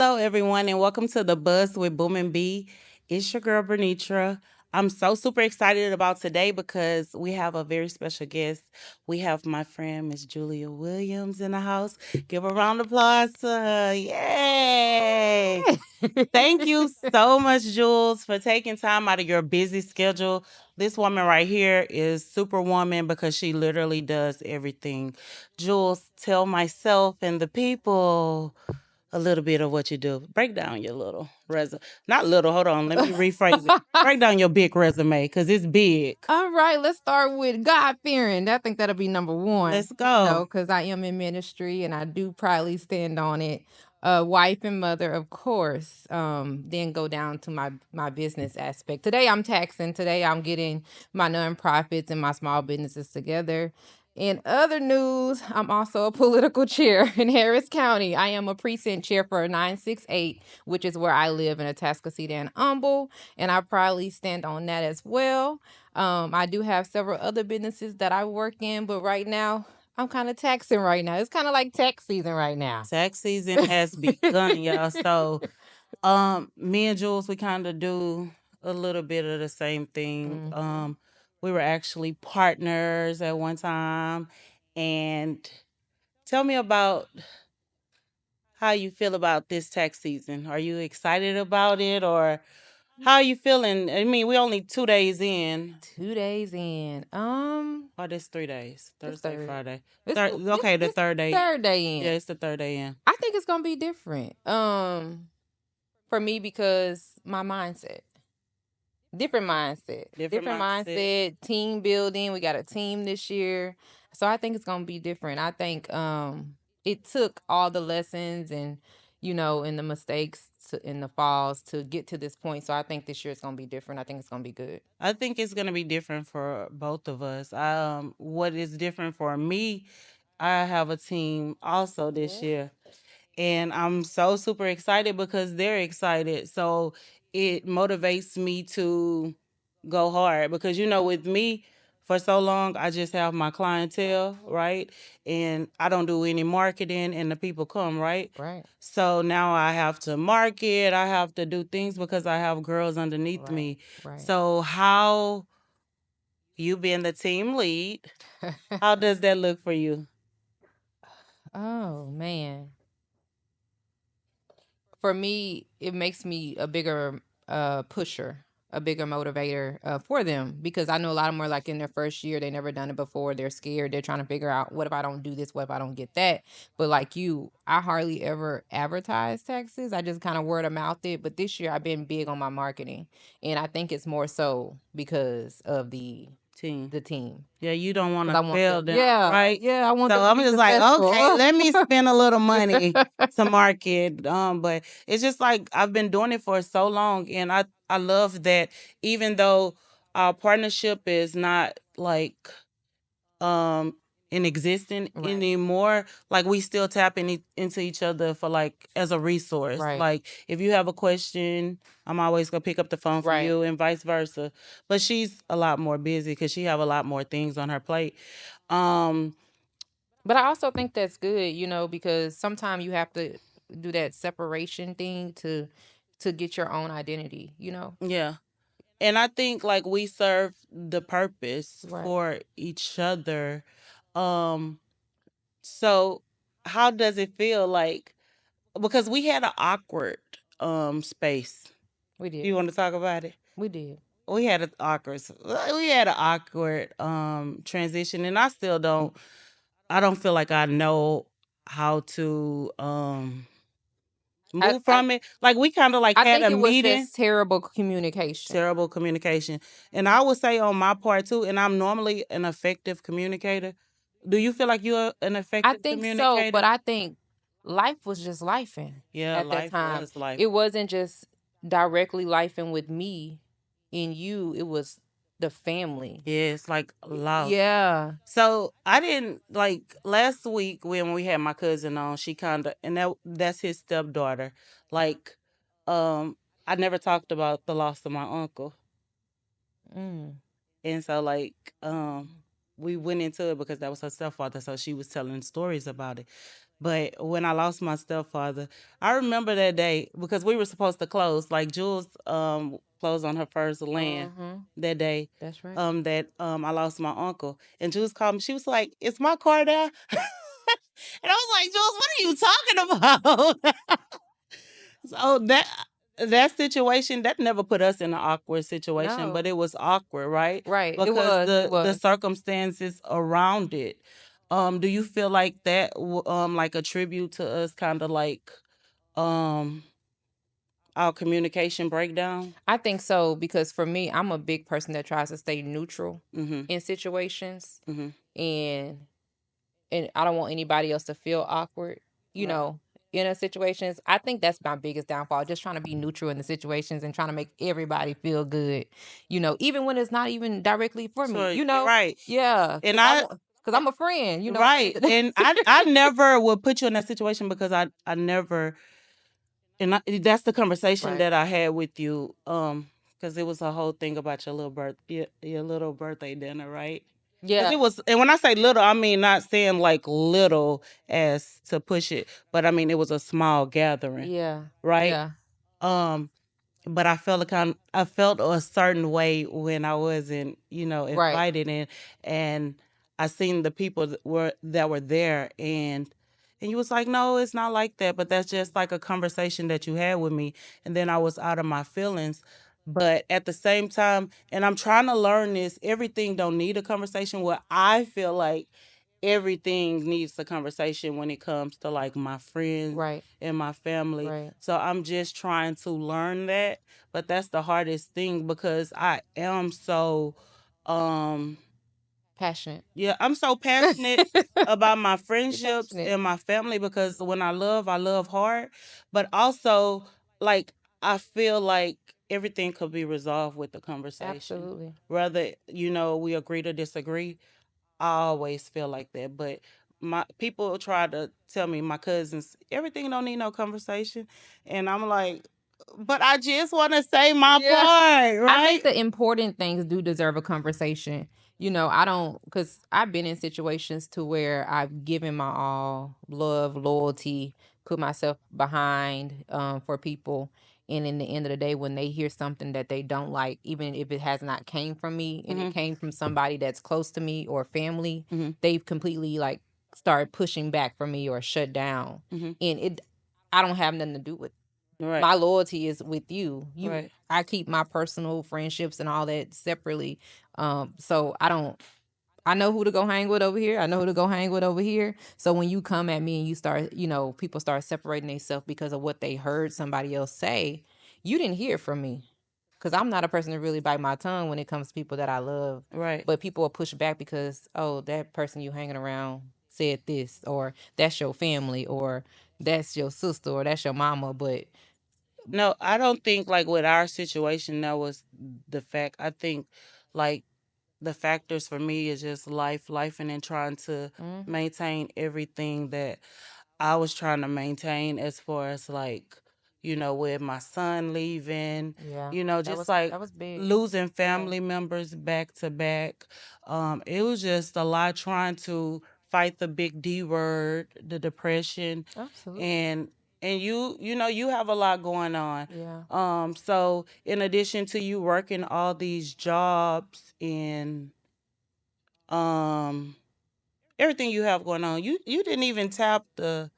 Hello, everyone, and welcome to the Buzz with Boom and B. It's your girl, Bernitra. I'm so super excited about today because we have a very special guest. We have my friend, Miss Julia Williams, in the house. Give a round of applause to her. Yay! Thank you so much, Jules, for taking time out of your busy schedule. This woman right here is superwoman because she literally does everything. Jules, tell myself and the people a little bit of what you do. Break down your little resume. Not little, hold on, let me rephrase it. Break down your big resume because it's big. All right, let's start with God fearing. I think that'll be number one. Let's go. Because I am in ministry and I do proudly stand on it. Wife and mother, of course. Then go down to my business aspect. Today I'm taxing. Today I'm getting my nonprofits and my small businesses together. In other news, I'm also a political chair in Harris County. I am a precinct chair for 968, which is where I live in Atascocita and Humble, and I proudly stand on that as well. I do have several other businesses that I work in, but right now I'm kind of taxing right now. It's kind of like tax season right now. Tax season has begun, y'all. So me and Jules, we kind of do a little bit of the same thing. Mhm. We were actually partners at one time. And tell me about how you feel about this tax season. Are you excited about it or how are you feeling? I mean, we only 2 days in. 2 days in. Oh, this 3 days. The Thursday, third. Friday. It's Third, okay, the this third day. third day Yeah, in. it's the third day in. I think it's gonna be different. For me because my mindset. Different mindset. Different Different mindset. mindset, team building. We got a team this year. So I think it's gonna be different. I think it took all the lessons and and the mistakes in the falls to get to this point. So I think this year it's gonna be different. I think it's gonna be good. I think it's gonna be different for both of us. What is different for me? I have a team also this Yeah. year, and I'm so super excited because they're excited. So it motivates me to go hard because with me for so long I just have my clientele, right? And I don't do any marketing and the people come, right? Right. So now I have to market, I have to do things because I have girls underneath Right. me. Right. So how you being the team lead, how does that look for you? Oh man. For me, it makes me a bigger pusher, a bigger motivator for them because I know a lot of them are like in their first year, they never done it before, they're scared, they're trying to figure out what if I don't do this, what if I don't get that. But like you, I hardly ever advertise taxes. I just kind of word of mouth it. But this year I've been big on my marketing, and I think it's more so because of the Team. the team. Yeah, you don't want 'Cause to I want fail them, them, yeah, right? yeah, I want So them to I'm be just like, okay, successful. let me spend a little money to market. But it's just like I've been doing it for so long, and I love that even though our partnership is not like um in existence Right, anymore, like we still tap into each other for like as a resource. right, Like if you have a question, I'm always gonna pick up the phone for right. you and vice versa. But she's a lot more busy because she have a lot more things on her plate. um But I also think that's good, because sometimes you have to do that separation thing to get your own identity, yeah, and I think like we serve the purpose Right. for each other. um so how does it feel like, because we had an awkward space. We Do did. you want to talk about it? We did. We had an awkward transition, and I don't feel like I know how to I move I from it. Like we kind of like I had think a it was meeting. just terrible communication. Terrible communication, and I would say on my part too, and I'm normally an effective communicator. Do you feel like you're an I effective think so, but communicator? I think life was just lifing Yeah, at that life time. was life. It wasn't just directly lifing with me and you, it was the family. Yeah, it's like lost. Yeah. So I didn't like last week when we had my cousin on. She kind of, and that's his stepdaughter. Like, I never talked about the loss of my uncle, Mm. and so we went into it because that was her stepfather. So she was telling stories about it. But when I lost my stepfather, I remember that day because we were supposed to close. Like Jules closed on her first land that day. That's right. That I lost my uncle. And Jules called me. She was like, "Is my car there?" And I was like, "Jules, what are you talking about?" So that situation that never put us in an awkward situation, No. but it was awkward, right? Right. It Because was. It the was. circumstances around it. Do you feel like that like a tribute to us kind of like um our communication breakdown? I think so because for me, I'm a big person that tries to stay neutral Mhm. in situations, Mhm. and I don't want anybody else to feel awkward, you Right. know, in a situations. I think that's my biggest downfall, just trying to be neutral in the situations and trying to make everybody feel good, even when it's not even directly for me, So right. Yeah, And I because I'm a friend, right. And I never would put you in that situation because I never that's the conversation Right. that I had with you because it was a whole thing about your little birthday dinner, right? Because Yeah. it was, and when I say little, I mean not saying like little as to push it, but I mean it was a small gathering, Yeah. right? Yeah. Um, but I felt a certain way when I wasn't, Right. invited in, and I seen the people that were there, and you was like, no, it's not like that, but that's just like a conversation that you had with me, and then I was out of my feelings. But at the same time, and I'm trying to learn this, everything don't need a conversation. Where I feel like everything needs a conversation when it comes to like my friends Right. and my family. Right. So I'm just trying to learn that, but that's the hardest thing because I am so um Passionate. yeah, I'm so passionate about my You're friendships passionate. and my family because when I love hard, but also like I feel like everything could be resolved with the conversation. Absolutely. Whether, we agree to disagree, I always feel like that. But my people try to tell me, my cousins, everything don't need no conversation. And I'm like, but I just want to say my Yeah. part, I think right? the important things do deserve a conversation. I don't, because I've been in situations to where I've given my all, love, loyalty, put myself behind for people. And in the end of the day, when they hear something that they don't like, even if it has not came from me and it Hmm. came from somebody that's close to me or family, Hmm. they've completely like started pushing back from me or shut down. Hmm. And I don't have nothing to do with Right. my loyalty is with you. Right. I keep my personal friendships and all that separately. So I know who to go hang with over here. I know who to go hang with over here. So when you come at me and you start, people start separating themselves because of what they heard somebody else say, you didn't hear from me. Because I'm not a person to really bite my tongue when it comes to people that I love. Right. But people will push back because, oh, that person you hanging around said this, or that's your family, or that's your sister, or that's your mama. But No, I don't think like with our situation that was the fact. I think like the factors for me is just life and then trying to mhm. maintain everything that I was trying to maintain as far as like, with my son leaving, Yeah, just like that was big. losing Yeah, family members back to back. It was just a lot trying to fight the big D word, the depression, absolutely. and you have a lot going on. Yeah. So in addition to you working all these jobs and um everything you have going on, you didn't even tap the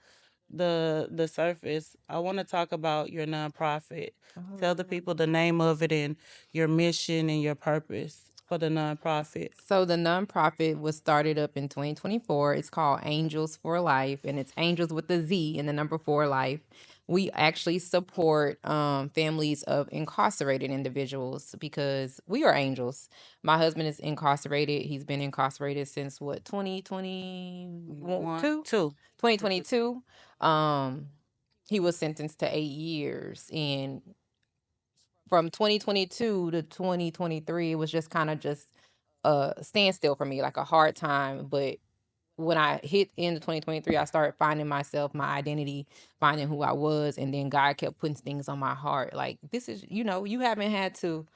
surface. I want to talk about your nonprofit. Oh, Tell the yeah. people the name of it and your mission and your purpose for the nonprofit. So the nonprofit was started up in 2024. It's called Angels for Life, and it's Angels with a Z and the number 4 Life. We actually support families of incarcerated individuals because we are angels. My husband is incarcerated. He's been incarcerated since what, One, 2022? two. 2022. Um, he was sentenced to 8 years, and from 2022 to 2023, it was just kind of just a standstill for me, like a hard time. But when I hit into 2023, I started finding myself, my identity, finding who I was, and then God kept putting things on my heart. Like, this is, you haven't had to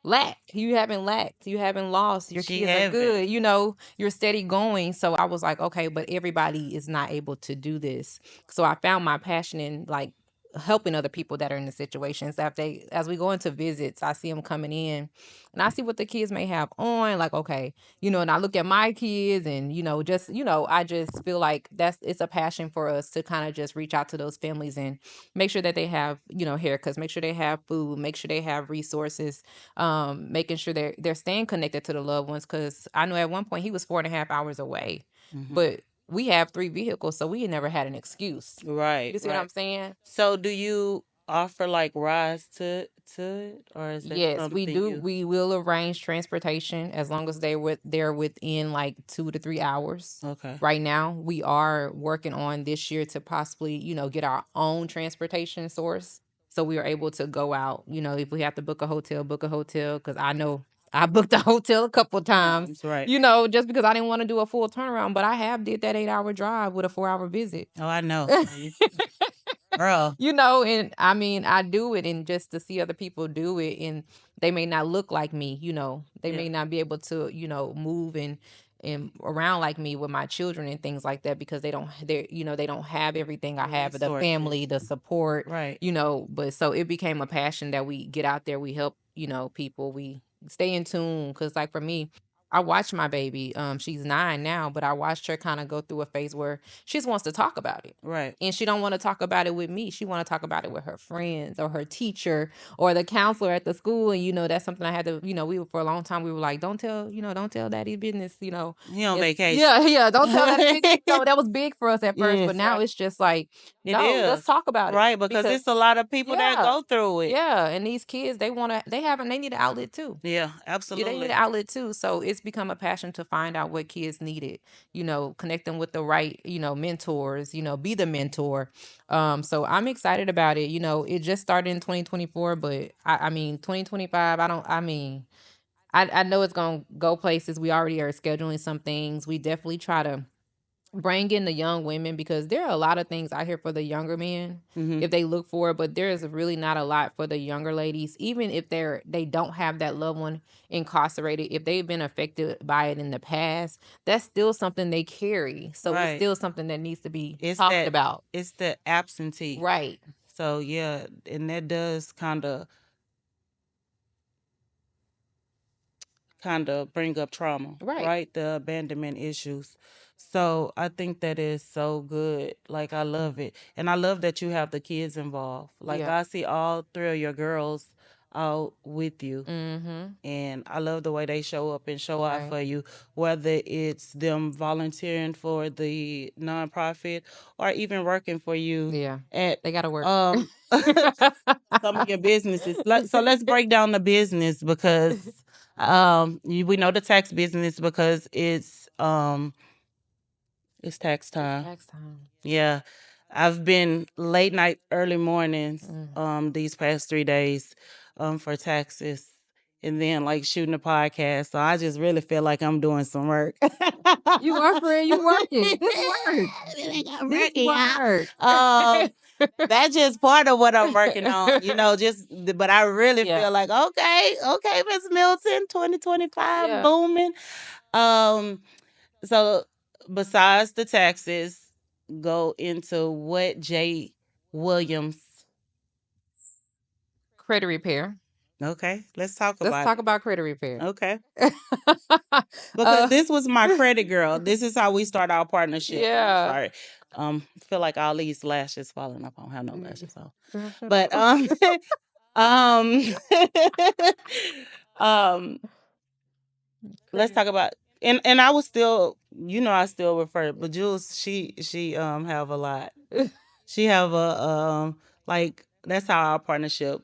lacked. You haven't lacked. You haven't lost. Your She kids are haven't. good. You know, you're steady going. So I was like, okay, but everybody is not able to do this. So I found my passion in like helping other people that are in the situations. As we go into visits, I see them coming in and I see what the kids may have on. Like, okay, you know, and I look at my kids and, you know, just, you know, I just feel like it's a passion for us to kind of just reach out to those families and make sure that they have, you know, haircuts, make sure they have food, make sure they have resources, making sure they're staying connected to the loved ones. Because I know at one point he was 4.5 hours away, Mhm. but we have 3 vehicles, so we never had an excuse. Right, You see what right. I'm saying? So do you offer like rides to it, or is that Yes, we something do. you? We will arrange transportation as long as they're within like 2 to 3 hours. Okay. Right now, we are working on this year to possibly, you know, get our own transportation source. So we are able to go out, you know, if we have to book a hotel, book a hotel. Cause I know I booked a hotel a couple times, Times, right. you know, just because I didn't want to do a full turnaround. But I have did that 8 hour drive with a 4 hour visit. Oh, I know. Girl. You know, and I mean, I do it and just to see other people do it and they may not look like me, you know. They Yeah. may not be able to, you know, move and around like me with my children and things like that because they don't have everything I The have, the resources. family, the support, Right. you know, but so it became a passion that we get out there, we help, you know, people, we stay in tune cuz like for me, I watched my baby. She's 9 now, but I watched her kind of go through a phase where she just wants to talk about it Right. and she don't want to talk about it with me. She want to talk about it with her friends or her teacher or the counselor at the school. And you know, that's something I had to, you know, we were for a long time. We were like, don't tell, you know, don't tell daddy business. You know, He on vacation. yeah, yeah, don't tell daddy business. You know, that was big for us at first, but Yes, now right. it's just like, It no, let's is. talk about it Right, because because it's a lot of people that yeah, go through it. yeah, and these kids they need an outlet too. Yeah, Yeah, they need an absolutely. outlet too. So it's become a passion to find out what kids needed, you know, connect them with the right, you know, mentors, you know, be the mentor. So I'm excited about it. You know, it just started in 2024, but I mean 2025, I know it's gonna go places. We already are scheduling some things. We definitely try to bring in the young women because there are a lot of things out here for the younger men Mhm. if they look for it, but there is really not a lot for the younger ladies, even if they don't have that loved one incarcerated. If they've been affected by it in the past, that's still something they carry, so it's Right. still something that needs to be It's talked that about. it's the absentee. Right. So yeah, and that does kind of bring up trauma, Right. right? The abandonment issues. So I think that is so good. Like I love it. And I love that you have the kids involved. Like Yeah. I see all three of your girls out with you. Mm-hmm. And I love the way they show up and show out Right. for you, whether it's them volunteering for the nonprofit or even working for you Yeah. at They gotta work. some of your businesses. So let's break down the business because we know the tax business because it's tax time. Next time. Yeah. I've been late night, early mornings, these past 3 days, for taxes. And then like shooting a podcast. So I just really feel like I'm doing some work. You are, friend. You working. This work. I'm This working, y'all. work. That's just part of what I'm working on, but I really Yeah. feel like, okay, Miss Milton, 2025 Yeah. booming. Um, so besides the taxes, go into what Jay Williams. Credit repair. Okay, let's talk Let's about talk it. about credit repair. Okay. Because this was my credit girl. This is how we start our partnership. Yeah. Sorry. Feel like all these lashes falling up. I don't have no Mm. lashes on. Girl, shut But up. um um let's Credit. talk about and I was still, I still refer, but Jules, she have a lot. She have a like that's how our partnership.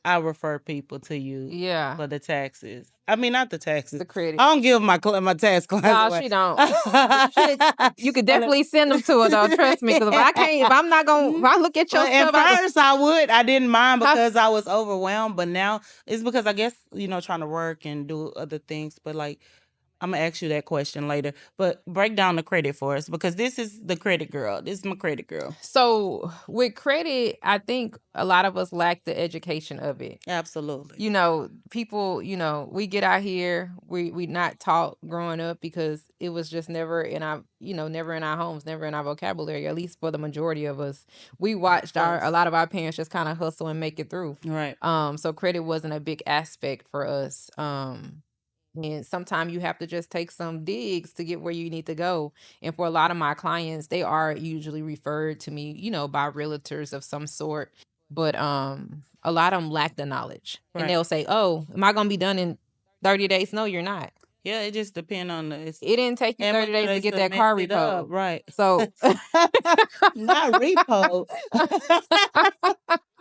I refer people to you Yeah. for the taxes. I mean, not the taxes. The credit. I don't give my tax clients No, away. she don't. You could definitely send them to her though. Trust me, because if I'm not gonna, if I look at your Well, at stuff, I first I would. I didn't mind go, because I was overwhelmed, but now it's because I guess trying to work and do other things. But like I'm gonna ask you that question later. But break down the credit for us because this is the credit girl. This is my credit girl. So with credit, I think a lot of us lack the education of it. Absolutely. You know, people, we get out here, we not taught growing up because it was just never in our, never in our homes, never in our vocabulary, at least for the majority of us. We watched a lot of our parents just kind of hustle and make it through. Right. So credit wasn't a big aspect for us. And sometimes you have to just take some digs to get where you need to go. And for a lot of my clients, they are usually referred to me, by realtors of some sort. But a lot of them lack the knowledge. And Right. they'll say, "Oh, am I gonna be done in 30 days?" No, you're not. Yeah, it just depends on It didn't take you how 30 much days they to get to that mess car it up, repo. right. So Not repo.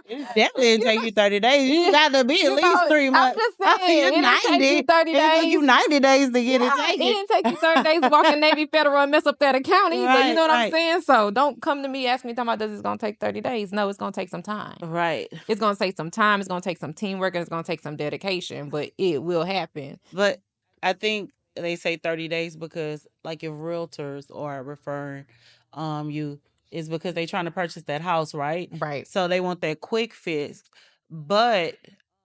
It definitely didn't take you 30 days. You got to be at least 3 I'm months. just saying, You're it didn't take 90. you 30 It took days. you 90 days to get it Yeah, it taken. didn't take you 30 days to walk in Navy Federal and mess up that account either. You Right, know what I'm right. saying? So don't come to me, ask me, talking about, does it's going to take 30 days? No, it's going to take some time. Right. It's going to take some time. It's going to take some teamwork. And it's going to take some dedication, but it will happen. But I think they say 30 days because, like, if realtors are referring you, is because they trying to purchase that house, right? Right. So they want that quick fix. But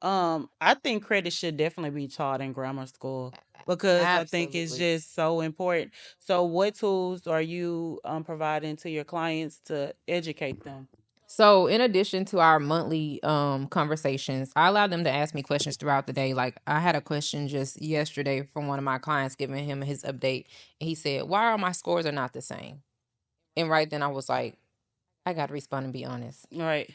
I think credit should definitely be taught in grammar school because I think it's Absolutely. just so important. So what tools are you providing to your clients to educate them? So in addition to our monthly conversations, I allow them to ask me questions throughout the day. Like I had a question just yesterday from one of my clients giving him his update. And he said, "Why are my scores are not the same?" And right then I was like, I got to respond and be honest. Right.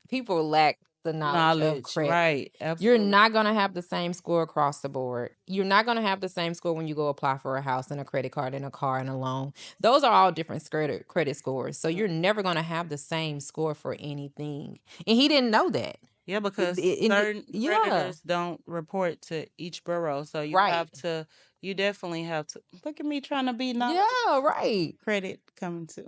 People lack the knowledge of credit. Right. You're Absolutely. not going to have the same score across the board. You're not going to have the same score when you go apply for a house and a credit card and a car and a loan. Those are all different credit scores. So you're never going to have the same score for anything. And he didn't know that. Yeah, because certain creditors don't report to each bureau. So you have to, you definitely have to. Look at me trying to be knowledgeable. Yeah, right. Credit coming to.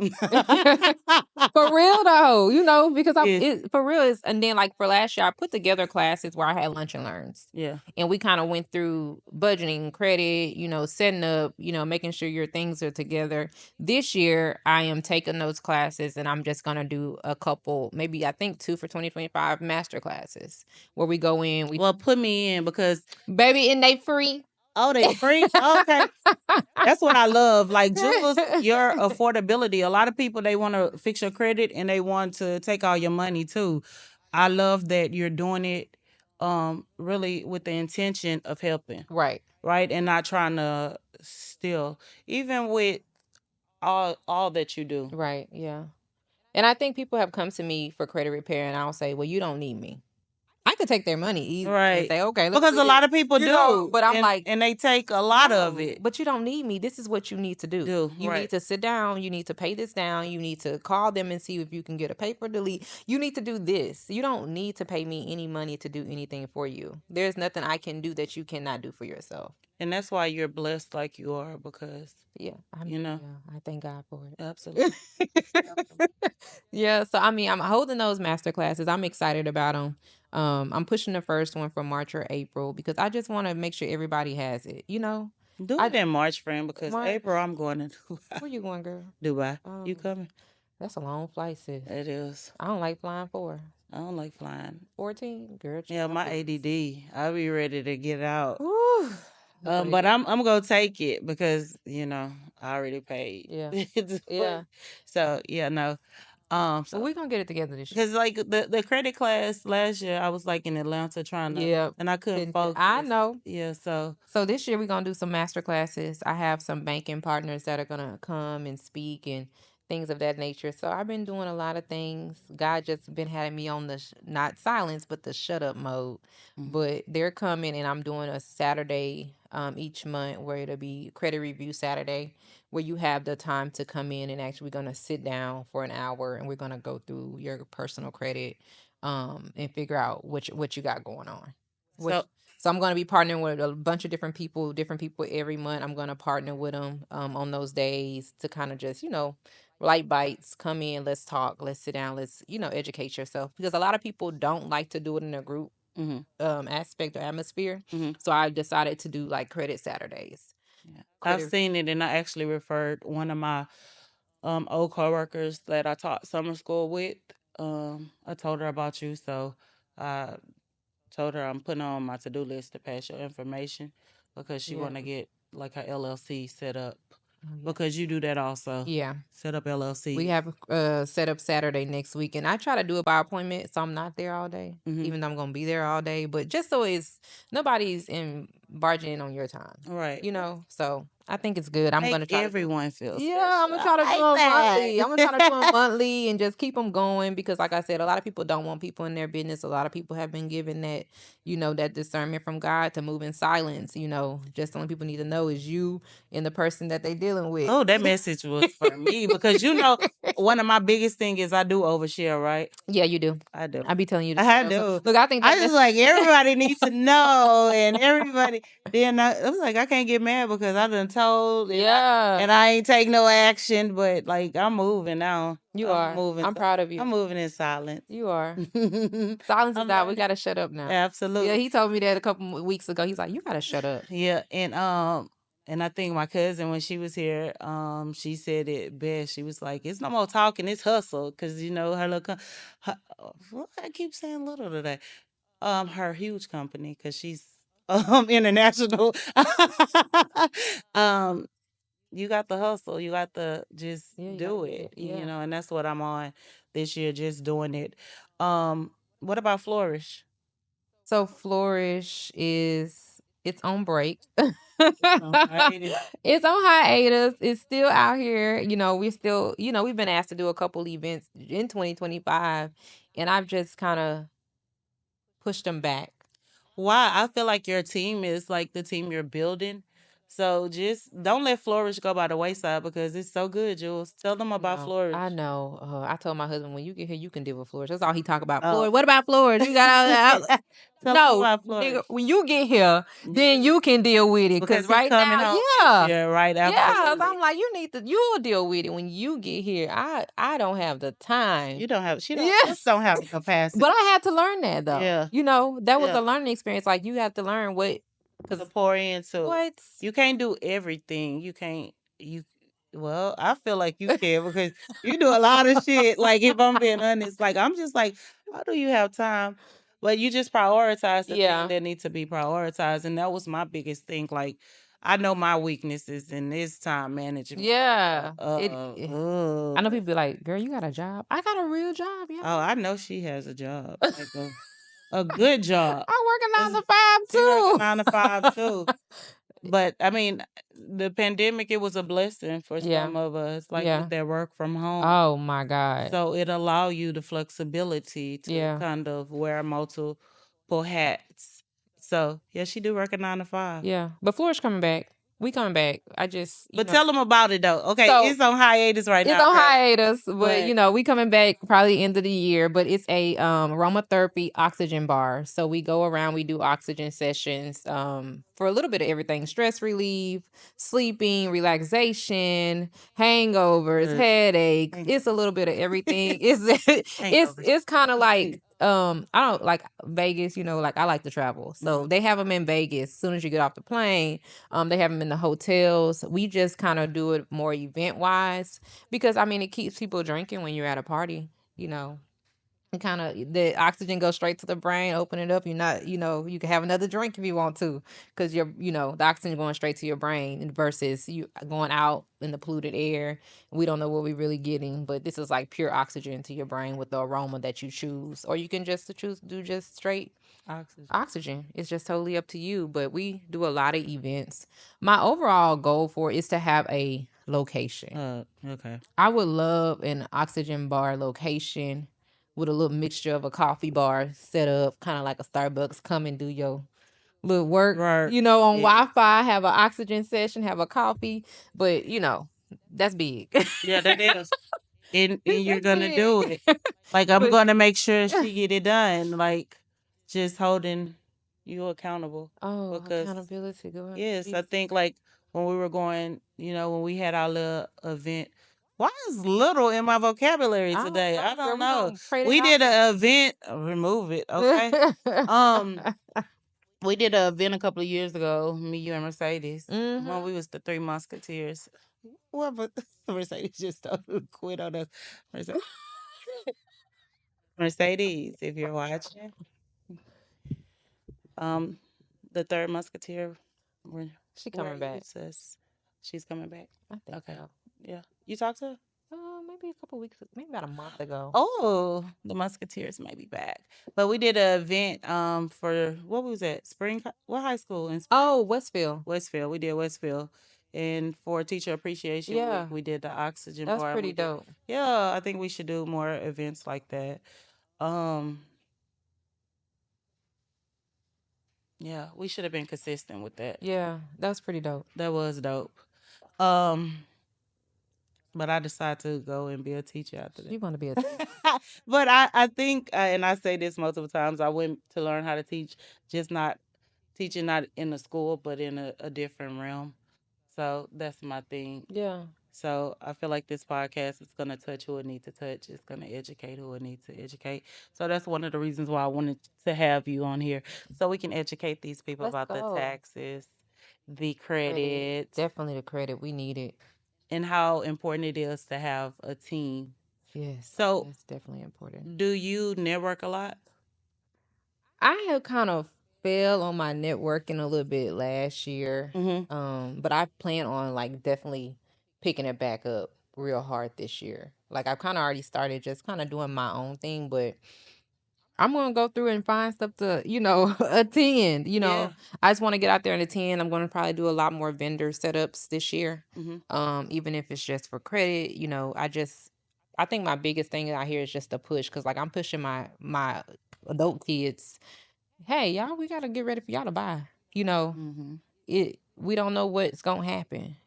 For real though, because Yeah. for real is, and then like for last year, I put together classes where I had lunch and learns. Yeah. And we kind of went through budgeting, credit, setting up, making sure your things are together. This year, I am taking those classes and I'm just going to do a couple, maybe I think 2 for 2025 master classes where we go in. Well, put me in because. Baby, and they free. Oh, they free? Okay. That's what I love. Like, Jules, your affordability. A lot of people, they want to fix your credit and they want to take all your money too. I love that you're doing it really with the intention of helping. Right. Right? And not trying to steal. Even with all that you do. Right, yeah. And I think people have come to me for credit repair and I'll say, well, you don't need me. I could take their money easy and Right. say, okay, Because a lot of people do. but I'm like, and they take a lot of it. but you don't need me. This is what you need to do. You right. need to sit down. You need to pay this down. You need to call them and see if you can get a paper delete. You need to do this. You don't need to pay me any money to do anything for you. There's nothing I can do that you cannot do for yourself. And that's why you're blessed like you are because, I thank God for it. Absolutely. Yeah, so I mean, I'm holding those master classes. I'm excited about them. I'm pushing the first one for March or April because I just want to make sure everybody has it. Do it in March, friend, because March. April I'm going to Dubai. Where you going, girl? Dubai. You coming? That's a long flight, sis. It is. I don't like flying 4. I don't like flying. 14, girl. Yeah, my ADD. I'll be ready to get out. Whew. But I'm gonna take it because I already paid. Yeah. Yeah. So no. So we're gonna get it together this year. Because like the credit class last year, I was like in Atlanta trying to, and I couldn't focus. I know. Yeah, so this year we're gonna do some master classes. I have some banking partners that are gonna come and speak and things of that nature. So I've been doing a lot of things. God just been having me on the not silence, but the shut up mode. But they're coming, and I'm doing a Saturday each month where it'll be credit review Saturday, where you have the time to come in and actually we're gonna sit down for an hour and we're gonna go through your personal credit and figure out what you got going on. So I'm going to be partnering with a bunch of different people every month. I'm going to partner with them on those days to kind of just, light bites, come in, let's talk, let's sit down, let's, educate yourself. Because a lot of people don't like to do it in a group. Mm-hmm. aspect or atmosphere. Mm-hmm. So I decided to do like credit Saturdays. Yeah. I've Credit. seen it, and I actually referred one of my old coworkers that I taught summer school with. I told her about you, so I told her I'm putting on my to-do list to pass your information because she Yeah. want to get like her LLC set up Oh, yeah. because you do that also. Yeah. Set up LLC. We have set up Saturday next week, and I try to do it by appointment, so I'm not there all day, even though I'm gonna be there all day. But just so it's nobody's in barging in on your time, Right. So I think it's good. I'm Make gonna try everyone feel yeah, I'm special. gonna try to I do like them monthly. that. I'm gonna try to do them monthly and just keep them going because, like I said, a lot of people don't want people in their business. A lot of people have been given that, that discernment from God to move in silence. Just the only people need to know is you and the person that they dealing with. Oh, that message was for me because one of my biggest thing is I do overshare, right? Yeah, you do. I do. I be telling you to I shut up. do. Look, I think I that just like everybody needs to know, and everybody. Then I was like, I can't get mad because I done told, yeah, and I ain't take no action. But like, I'm moving now. you I'm are. moving. I'm proud of you. I'm moving in silence. You are. Silence is I'm out. We learning. gotta shut up now. Absolutely. Yeah, he told me that a couple weeks ago. He's like, you gotta shut up. Yeah, and I think my cousin when she was here, she said it best. She was like, "It's no more talking, it's hustle," because her little, what I keep saying little today, her huge company because she's international. um, you got the hustle, you got to just Yeah, you gotta do do it, it. Yeah. and that's what I'm on this year, just doing it. What about Flourish? So Flourish is it's on break. Hiatus. It's on hiatus. It's still out here. We still, we've been asked to do a couple events in 2025, and I've just kind of pushed them back. Why? I feel like your team is like the team you're building. So just don't let Flourish go by the wayside because it's so good, Jules. Tell them about No, Flourish. I know. I told my husband when you get here, you can deal with Flourish. That's all he talk about. Oh. Flourish. What about Flourish? You got Tell them no, about nigga. Flourish. When you get here, then you can deal with it. Because Because he right coming now, home yeah, this year, right? yeah. Absolutely. So I'm like, you'll deal with it when you get here. I don't have the time. You don't have she don't Yeah. just don't have the capacity. But I had to learn that though. Yeah. That was Yeah. a learning experience. Like you have to learn what To pour into. what You can't do everything. You can't you well, I feel like you can because you do a lot of shit. Like if I'm being honest, like I'm just like, how do you have time? But you just prioritize the Yeah. things that need to be prioritized. And that was my biggest thing. Like I know my weaknesses and it's time management. Yeah. I know people Oh, be like, girl, you got a job. I got a real job, yeah. I know she has a job. Like a good job. I work a 9 It's- to 5 She work a too. 9 to 5 too. But I mean, the pandemic, it was a blessing for Yeah. some of us, like Yeah. with their work from home. Oh my God. So it allow you the flexibility to Yeah. kind of wear multiple hats. So yeah, she do work a 9 to 5. Yeah. But Flourish coming back. We coming back. I just But tell them about it though. Okay, So, it's on hiatus right it's now. on right? hiatus, but But- we coming back probably end of the year. But it's a aromatherapy oxygen bar. So we go around, we do oxygen sessions for a little bit of everything: stress relief, sleeping, relaxation, hangovers, headaches. It's a little bit of everything. It's kind of like I don't like Vegas. Like I like to travel, so they have them in Vegas. As soon as you get off the plane, they have them in the hotels. We just kind of do it more event wise because I mean it keeps people drinking when you're at a party. And kind of the oxygen goes straight to the brain. Open it up. You're not, you can have another drink if you want to, because the oxygen going straight to your brain versus you going out in the polluted air. We don't know what we're really getting, but this is like pure oxygen to your brain with the aroma that you choose, or you can just do just straight oxygen. It's just totally up to you. But we do a lot of events. My overall goal for it is to have a location. Okay. I would love an oxygen bar location with a little mixture of a coffee bar set up, kind of like a Starbucks. Come and do your little work, Right. on Yeah. Wi-Fi, have an oxygen session, have a coffee. But that's big. Yeah, that is. And you're That's gonna do big. it. Like I'm But- gonna make sure she get it done. Like just holding you accountable. Oh, Because accountability. Go ahead. yes, I think like when we were going, when we had our little event Why is little in my vocabulary I today? I don't know, girl. don't We know. gonna pray that We did out. an event. Remove it, okay? Um, we did an event a couple of years ago. Me, you, and Mercedes. When we was the Three Musketeers. Whoever Mercedes just told to quit on us. Mercedes, Mercedes, if you're watching, um, the Third Musketeer. Where, She where coming back. Sis? She's coming back. I think Okay. so. Yeah. You talked to her? Maybe a couple weeks, maybe about a month ago. Oh, the Musketeers may be back. But we did an event for what was that? What high school in Oh, Westfield. Westfield. We did Westfield. And for Teacher Appreciation Yeah. Week, we did the oxygen That's bar. pretty dope. Yeah, I think we should do more events like that. Yeah, we should have been consistent with that. Yeah, that was pretty dope. That was dope. But I decided to go and be a teacher after that. You want to be a teacher? But I think, and I say this multiple times, I went to learn how to teach, just not teaching, not in the school, but in a different realm. So that's my thing. Yeah. So I feel like this podcast is going to touch who it needs to touch. It's going to educate who it needs to educate. So that's one of the reasons why I wanted to have you on here, so we can educate these people about the taxes, the credit. Definitely the credit. We need it. And how important it is to have a team. Yes. So it's definitely important. Do you network a lot? I have kind of fell on my networking a little bit last year. But I plan on like definitely picking it back up real hard this year. Like I've kind of already started just kind of doing my own thing, but I'm gonna go through and find stuff to, attend. Yeah. I just want to get out there and attend. I'm gonna probably do a lot more vendor setups this year. Even if it's just for credit, I think my biggest thing out here is just a push, because like I'm pushing my adult kids. Hey, y'all, we gotta get ready for y'all to buy. We don't know what's gonna happen.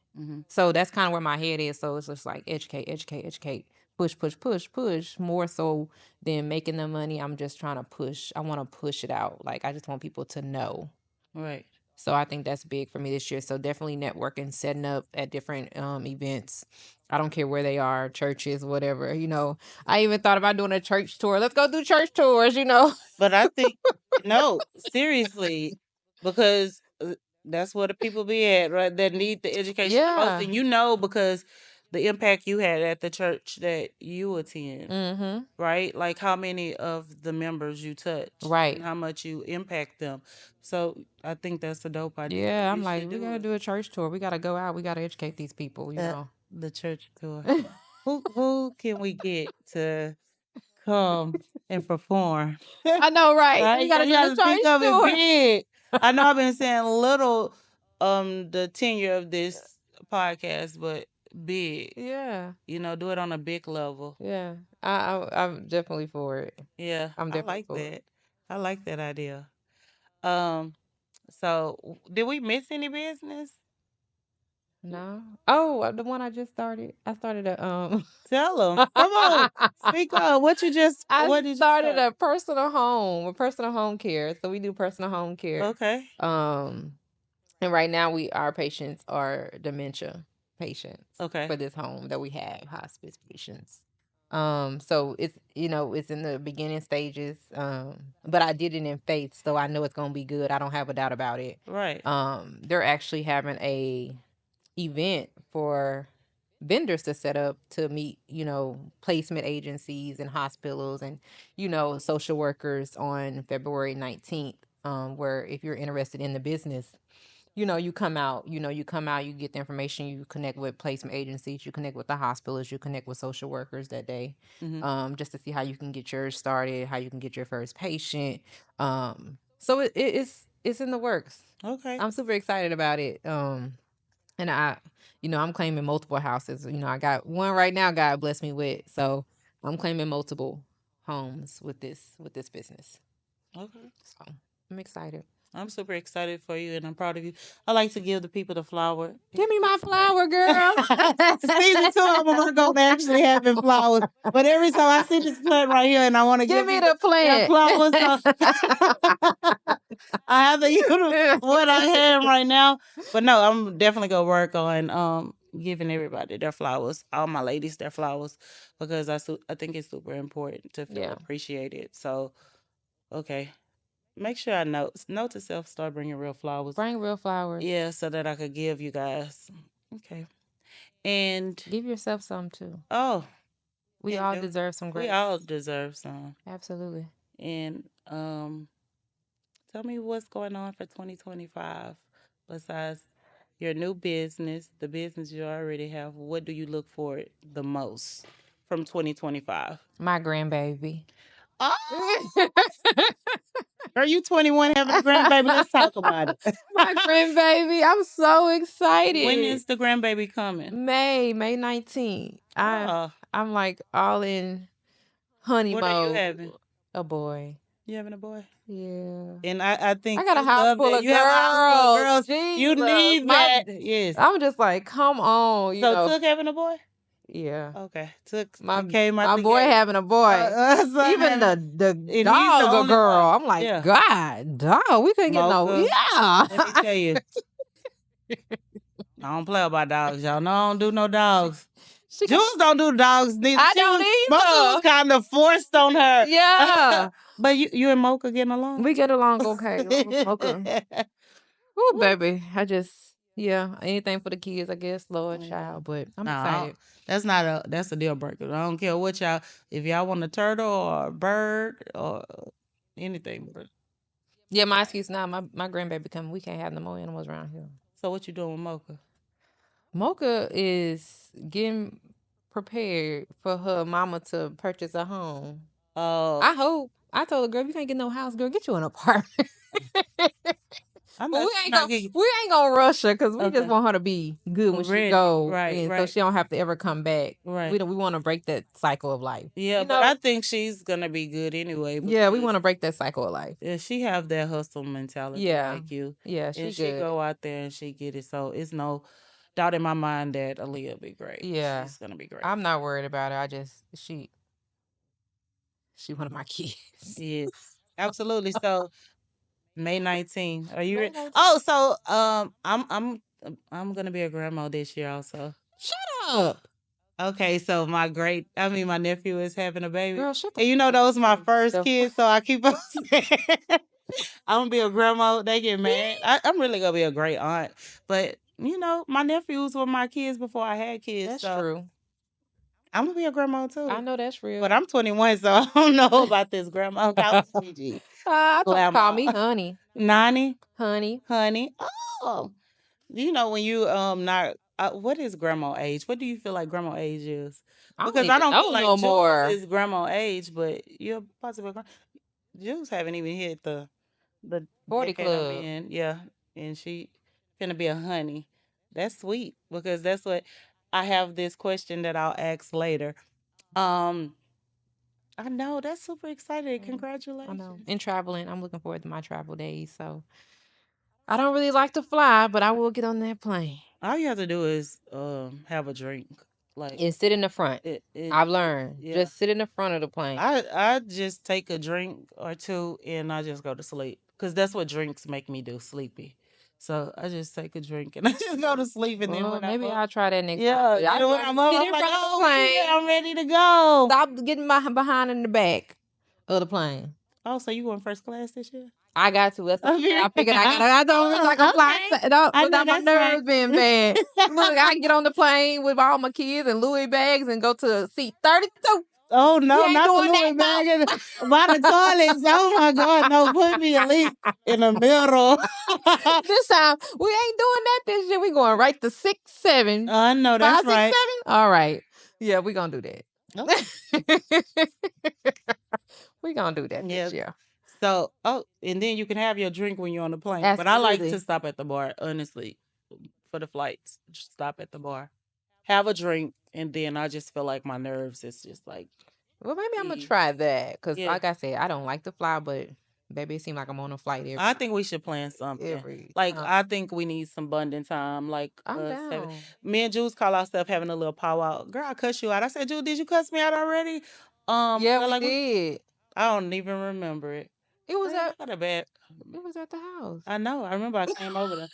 So that's kind of where my head is. So it's just like educate, educate, educate. Push, push, push, push. More so than making the money, I'm just trying to push. I want to push it out. Like I just want people to know. Right. So I think that's big for me this year. So definitely networking, setting up at different events. I don't care where they are, churches, whatever. I even thought about doing a church tour. Let's go do church tours. But I think no, seriously, because that's where the people be at, right? That need the education the most, and because the impact you had at the church that you attend, right? Like how many of the members you touch, right? And how much you impact them. So I think that's a dope idea. Yeah, I'm like, we gotta do a church tour. We gotta go out. We gotta educate these people. The church tour. Who can we get to come and perform? I know, right? Right? You gotta do the think church of tour. it big. I know I've been saying little the tenure of this podcast, but big. Yeah. Do it on a big level. Yeah. I'm definitely for it. Yeah. I'm definitely I like for that. it. I like that idea. So did we miss any business? No. Oh, the one I just started. I started a Tell them. Come on, speak up. What did you started a personal home care. So we do personal home care. Okay. And right now our patients are dementia patients. Okay. For this home that we have, hospice patients. So it's in the beginning stages. But I did it in faith, so I know it's gonna be good. I don't have a doubt about it. Right. They're actually having a event for vendors to set up to meet, placement agencies and hospitals and, social workers on February 19th. Where if you're interested in the business, you come out, you get the information, you connect with placement agencies, you connect with the hospitals, you connect with social workers that day, just to see how you can get yours started, how you can get your first patient. So it's in the works. Okay. I'm super excited about it. And I'm claiming multiple houses. I got one right now, God bless me with. So I'm claiming multiple homes with this business. Okay. So I'm excited. I'm super excited for you, and I'm proud of you. I like to give the people the flower. Give me my flower, girl. Season 2, I'm gonna go actually having flowers. But every time I see this plant right here, and I want to give me the plant. Flowers. I have to use what I have right now, but no, I'm definitely gonna work on giving everybody their flowers, all my ladies their flowers, because I think it's super important to feel Yeah. appreciated. So, okay, make sure I note to self, start bringing real flowers. Bring real flowers. Yeah, so that I could give you guys. Okay, and Give yourself some too. oh, We and all deserve some we grace. all deserve some. Absolutely. And tell me what's going on for 2025 besides your new business, the business you already have. What do you look for the most from 2025? My grandbaby. Oh, are you 21 having a grandbaby? Let's talk about it. My grandbaby. I'm so excited. When is the grandbaby coming? May 19th. Oh, I'm like all in honey what are you mode. having? A boy. You having a boy? Yeah. And I think I got a you house love full that. of You have a house full of girls. girls. You Jesus. need that. Yes. I'm just like, come on, you So know. Took having a boy? Yeah. Okay. Took My came out my the boy gate. having a boy. Son Even having, the and he's the dog a only girl. one. I'm like, Yeah. God, dog, we couldn't get no. Mocha. Yeah. Let me tell you. I don't play about dogs. Y'all know I don't do no dogs. She got- Jules don't do dogs neither. I She don't Mocha was either. kind of forced on her. Yeah. But you and Mocha getting along? We get along okay. Okay. Oh, baby. Yeah, anything for the kids, I guess, Lord, Yeah. child. But I'm No, excited. that's a deal breaker. I don't care what y'all, if y'all want a turtle or a bird or anything. But Yeah, my excuse now. My grandbaby coming. We can't have no more animals around here. so what you doing with Mocha? Mocha is getting prepared for her mama to purchase a home. Oh, I hope. I told her, girl, if you can't get no house, girl, get you an apartment. I'm But not, not getting we ain't gonna rush her because we Okay. just want her to be good when she Ready. go, Right, and so right. she don't have to ever come back. Right. We want to break that cycle of life. Yeah, You but know? I think she's gonna be good anyway. Yeah, we because, want to break that cycle of life. yeah, she have that hustle mentality Yeah. like you, Yeah, she and she good. go out there and she get it. So it's no doubt in my mind that Aaliyah will be great. Yeah. She's gonna be great. I'm not worried about her. She one of my kids. Yes, absolutely. So May 19th. Are you May ready? 19th. Oh, so I'm gonna be a grandma this year also. Shut up. Okay, so my nephew is having a baby. Girl, shut the And you know those my first the- kids, so I keep on saying I'm gonna be a grandma. They get mad. I'm really gonna be a great aunt. But my nephews were my kids before I had kids. That's so true. I'm gonna be a grandma too. I know that's real. But I'm 21, so I don't know about this grandma. Gigi. I thought call me Grandma. honey. Nani, Honey. honey. Oh, when you not what is grandma age? What do you feel like grandma age is? Because I don't feel like no Jules more. is grandma age, but you're possibly Jules haven't even hit the 40 decade I'm club. in. Yeah, and she finna be a honey. That's sweet because that's what I have this question that I'll ask later. Um, I know that's super exciting. I Congratulations. know. And traveling, I'm looking forward to my travel days. So I don't really like to fly, but I will get on that plane All you have to do is have a drink. Like and sit in the front. I've learned. yeah. Just sit in the front of the plane. I just take a drink or two and I just go to sleep because that's what drinks make me do, sleepy. So I just take a drink and I just go to sleep and then Well, when maybe I'm up, I'll try that next yeah, time. then when I'm up, sit I'm in like, front of the oh, plane. yeah, I'm ready to go. Stop getting my behind in the back of the plane. Oh, so you going first class this year? I got to. That's Okay. I figured I don't look like a fly Okay. no, I know without my that's right. nerves being bad. Look, I can get on the plane with all my kids and Louis bags and go to seat 32. Oh no, You ain't not the doing Louis that, bag by the toilets. Oh my God, no, put me at least in the middle. This time we ain't doing that this year. We going right to 6, 7. I know that's 5, 6, right. 7. All right. Yeah, we gonna do that. We gonna do that Yeah. this year. So, and then you can have your drink when you're on the plane. But I like Absolutely. to stop at the bar, honestly, for the flights. Just stop at the bar, have a drink, and then I just feel like my nerves is just like, Well, maybe I'm gonna ease. try that because, Yeah. like I said, I don't like to fly, but baby, it seems like I'm on a flight I think we should plan something. every Like, time. I think we need some bonding time. Like, I'm having, down. me and Jules call ourselves having a little powwow. Girl, I cuss you out. I said, Jules, did you cuss me out already? Yeah, girl, we like, did. I don't even remember it. It was Girl, at I got a bad. it was at the house. I know. I remember I came over there.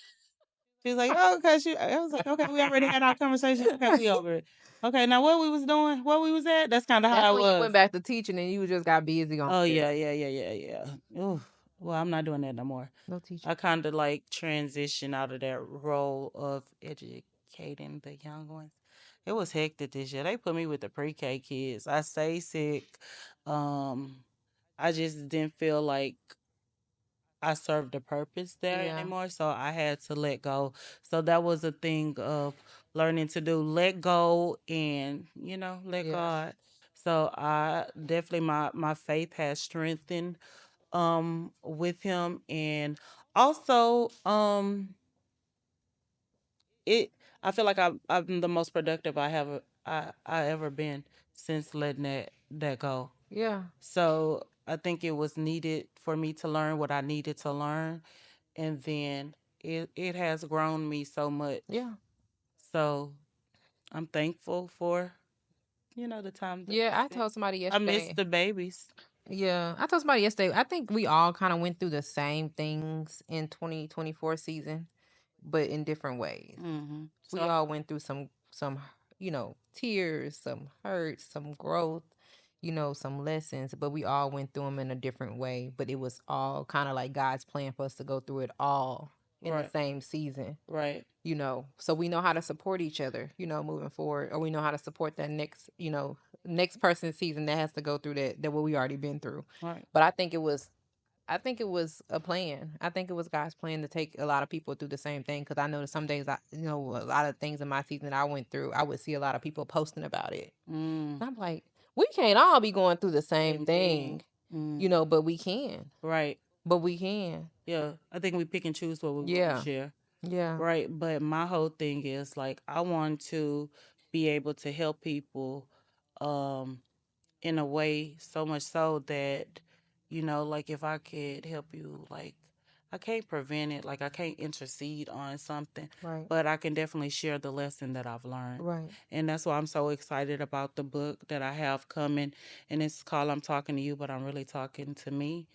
She was like, "Oh, cause I was like, okay, we already had our conversation. Okay, we over it. Okay, now what we was doing, what we was at, that's kind of That's how it when you was. went back to teaching and you just got busy on Oh there. yeah. Ooh, well, I'm not doing that no more. No teaching. I kind of like transition out of that role of educating the young ones. It was hectic this year. They put me with the pre-K kids. I stay sick. Um, I just didn't feel like I served a purpose there Yeah. anymore, so I had to let go. So that was a thing of learning to do let go and let Yeah. God. So I definitely my faith has strengthened with him, and also it I feel like I'm the most productive I ever been since letting that go. Yeah. So I think it was needed for me to learn what I needed to learn, and then it has grown me so much. Yeah. So I'm thankful for the time that I Yeah. I spent. told somebody I miss yesterday. the babies. Yeah. I told somebody yesterday. I think we all kind of went through the same things in 2024 season, but in different ways. We So all went through some tears, some hurt, some growth, some lessons, but we all went through them in a different way. But it was all kind of like God's plan for us to go through it all in the right, same season. right, So we know how to support each other, moving forward, or we know how to support that next person's season that has to go through that what we already been through. right, But I think it was a plan. I think it was God's plan to take a lot of people through the same thing. Because I know that some days, a lot of things in my season that I went through, I would see a lot of people posting about it. mm, And I'm like, we can't all be going through the same same thing. thing, but we can. Right. But we can. Yeah. I think we pick and choose what we want to Yeah. share. Yeah. Right. But my whole thing is like I want to be able to help people um in a way so much so that like if I could help you, like I can't prevent it, like I can't intercede on something, Right. but I can definitely share the lesson that I've learned. Right. And that's why I'm so excited about the book that I have coming, and it's called I'm Talking to You, but I'm really talking to me.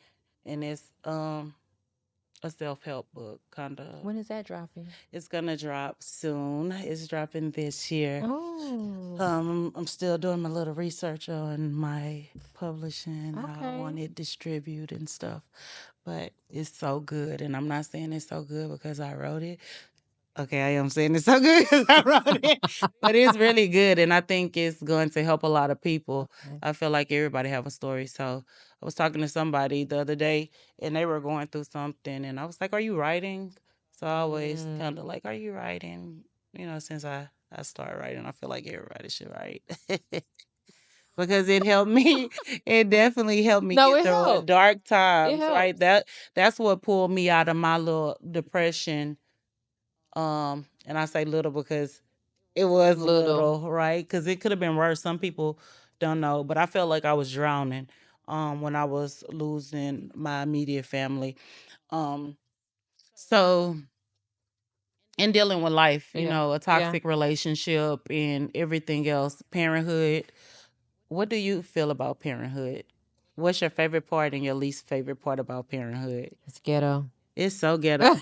And it's a self-help book kind of. When is that dropping? It's gonna drop soon. It's dropping this year. Oh. I'm still doing my little research on my publishing, how I Okay. want it distributed and stuff. But it's so good, and I'm not saying it's so good because I wrote it. Okay, I am saying it's so good because I wrote it, but it's really good, and I think it's going to help a lot of people. Okay. I feel like everybody have a story. So I was talking to somebody the other day, and they were going through something, and I was like, "Are you writing?" So I always kind of like, "Are you writing?" Since I started writing, I feel like everybody should write because it helped me. It definitely helped me No, get it through a helps. dark It times. Right, helps. that's what pulled me out of my little depression. And I say little because it was Little. little, right? Because it could have been worse. Some people don't know, but I felt like I was drowning when I was losing my immediate family. Um, so in dealing with life, Yeah. a Yeah. toxic relationship and everything else, parenthood. What do you feel about parenthood? What's your favorite part and your least favorite part about parenthood? It's ghetto. It's so ghetto.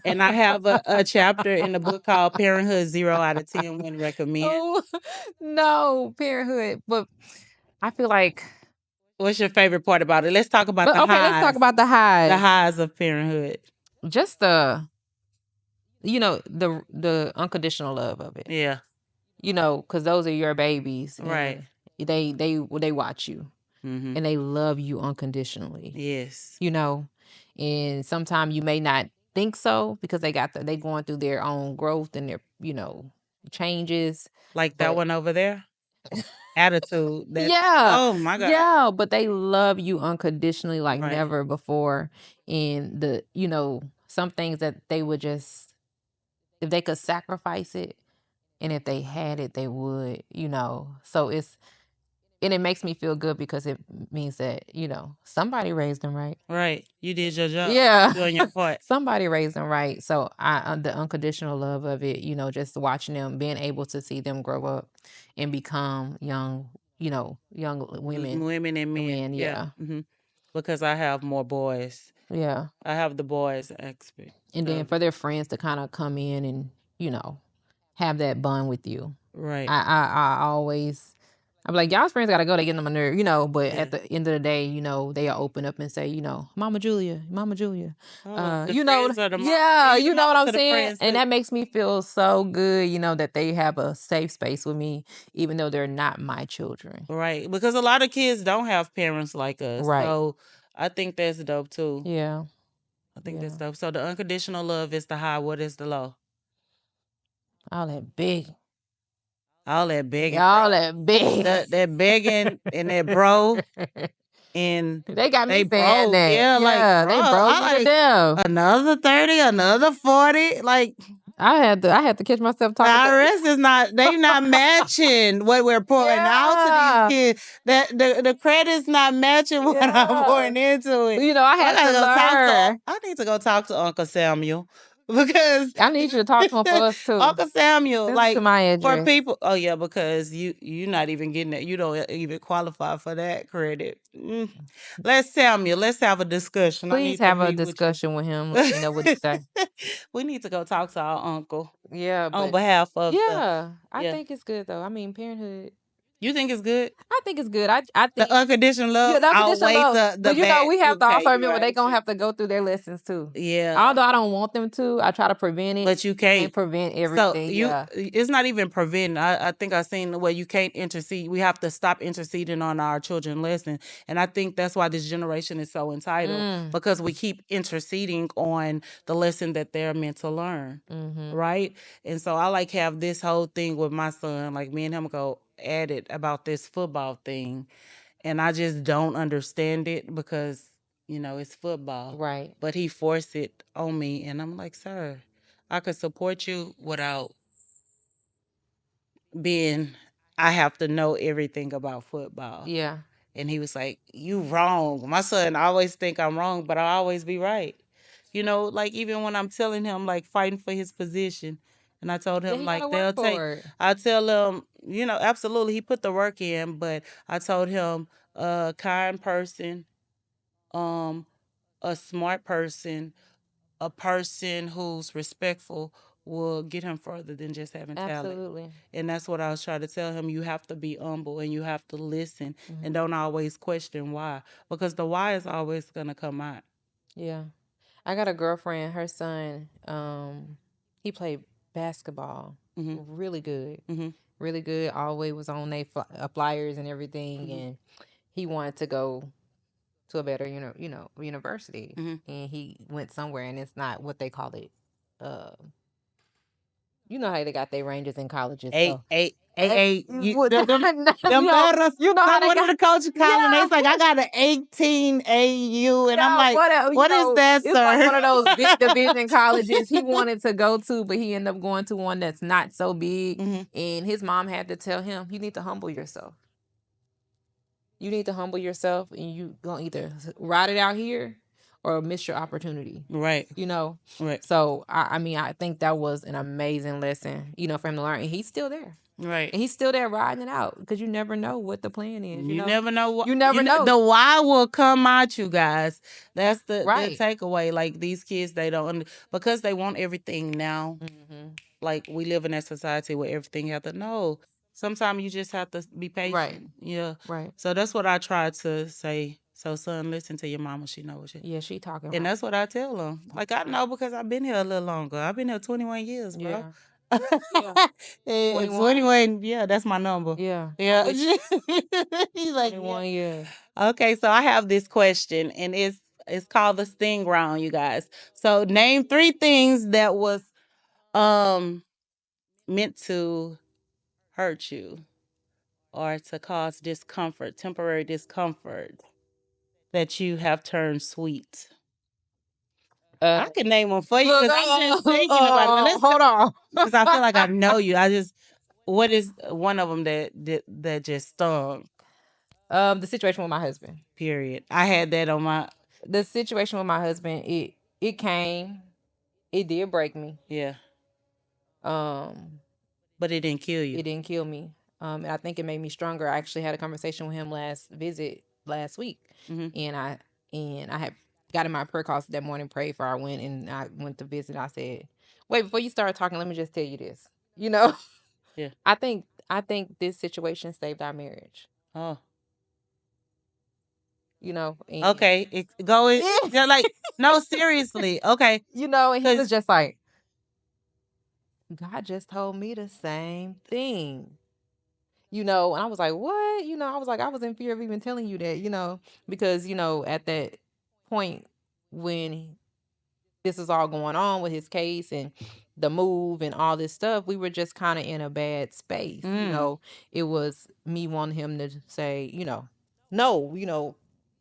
And I have a chapter in the book called Parenthood 0 out of 10 Wouldn't Recommend. Oh no, parenthood. But I feel like What's your favorite part about it? Let's talk about but the okay, let's talk highs. about the The highs. highs of parenthood. Just the unconditional love of it. Yeah. Because those are your babies Right. and they watch you Mm-hmm. and they love you unconditionally. Yes. And sometimes you may not think so because they going through their own growth and their changes. Like that But one over there. Attitude. That. yeah, Oh my God. yeah, but they love you unconditionally like Right. never before. And some things that they would just, if they could sacrifice it and if they had it, they would. So and it makes me feel good because it means that, somebody raised them right. Right. You did your job. Yeah. Doing your part. Somebody raised them right. So the unconditional love of it, just watching them, being able to see them grow up and become young women. Women and men. Men, Yeah. yeah. Mm-hmm. because I have more boys. Yeah. I have the boys expert. And then for their friends to kind of come in and, you know, have that bond with you. Right. I always, I'm like, y'all's friends gotta go. They get on my nerve, you know. But Yeah. at the end of the day, you know, they are open up and say, you know, Mama Julia, Mama Julia. The You know, friends are the yeah, you know what I'm to the saying. friends And too. that makes me feel so good, you know, that they have a safe space with me, even though they're not my children. Right, because a lot of kids don't have parents like us. Right. So I think that's dope too. Yeah. I think that's Yeah. dope. So the unconditional love is the high. What is the low? All that big. All that begging. All that big. That begging and that bro. And They got me they saying broke. that. Yeah, like they bro, broke I me to like death. another 30, another 40. Like I had to catch myself the talking. IRS is not, they not matching what we're pouring out to these kids. That the credit's not matching what I'm pouring into it. You know, I had gotta to go learn. I need to go talk to Uncle Samuel because I need you to talk to him for us too. Uncle Samuel, Send it like to my for address. people. Oh yeah, because you're not even getting that. You don't even qualify for that credit. Let's Samuel. Let's have a discussion. I Please need to have a meet with you. discussion with him. Let me know what he say. We need to go talk to our uncle Yeah, on but behalf of the. yeah, I Yeah. think it's good though. I mean, parenthood. You think it's good? I think it's good. I The think unconditional love yeah, the unconditional outweighs love. the But you know, bad. we have to also Okay, you're remember they right. gonna have to go through their lessons too. Yeah. Although I don't want them to, I try to prevent it. But you And can't. prevent So everything. Yeah. it's not even preventing. I think I seen the way you can't intercede. We have to stop interceding on our children's lesson, and I think that's why this generation is so entitled because we keep interceding on the lesson that they're meant to learn, right? And so I like have this whole thing with my son. Like me and him go at it about this football thing, and I just don't understand it because it's football, Right. but he forced it on me, and I'm like, sir, I could support you without being, I have to know everything about football. Yeah. And he was like, you wrong. My son always think I'm wrong, but I always be right. Like even when I'm telling him like fighting for his position, and I told him he like gotta they'll work take for it. I tell him, absolutely he put the work in, but I told him a kind person, a smart person, a person who's respectful will get him further than just having talent. Absolutely. And that's what I was trying to tell him. You have to be humble and you have to listen and don't always question why, because the why is always going to come out. Yeah. I got a girlfriend, her son, he played basketball. Really good. Really good. Always was on they flyers and everything, and he wanted to go to a better, university. And he went somewhere, and it's not what they call it. You know how they got their ranges in colleges. Eight. What- Them letters. you know how they one of got the coaches calling. They like, I got an 18 AU, and I'm like, what is that, it's sir? like one of those big division colleges he wanted to go to, but he ended up going to one that's not so big. And his mom had to tell him, you need to humble yourself. You need to humble yourself, and you gonna either ride it out here or miss your opportunity. Right. Right. So I mean, I think that was an amazing lesson, for him to learn. And he's still there. Right. And he's still there riding it out because you never know what the plan is. You never know what. You never know. The why will come out, you guys. That's the Right. takeaway. Like these kids, they don't because they want everything now. Like we live in that society where everything you have to know. Sometimes you just have to be patient. Right. Yeah. Right. So that's what I try to say. So son, listen to your mama. She knows what Yeah, she talking. And that's what I tell them. Like I know because I've been here a little longer. I've been here 21 years, bro. Yeah. Yeah. 21. Yeah, that's my number. Yeah. Yeah. He's like 21 years. Okay, so I have this question, and it's called the sting round, you guys. So name 3 things that was meant to hurt you or to cause discomfort, temporary discomfort that you have turned sweet. I can name them for you because I'm just thinking about it. Hold on. Because I feel like I know you. What is one of them that just stung? The situation with my husband. Period. I had that on my. The situation with my husband. It came. It did break me. Yeah. But it didn't kill you. It didn't kill me. And I think it made me stronger. I actually had a conversation with him last week, and And I had got in my prayer closet that morning, prayed before I went, and I went to visit. I said, "Wait, before you start talking, let me just tell you this. You know, Yeah. I think this situation saved our marriage. Oh. You know, and Okay. Go it. Yeah, like no, seriously. Okay. you know, and he was 'Cause just like, God just told me the same thing. You know, and I was like, what? You know, I was like, I was in fear of even telling you that, you know, because, you know, at that point when this is all going on with his case and the move and all this stuff, we were just kind of in a bad space. You know, it was me wanting him to say, you know, no, you know,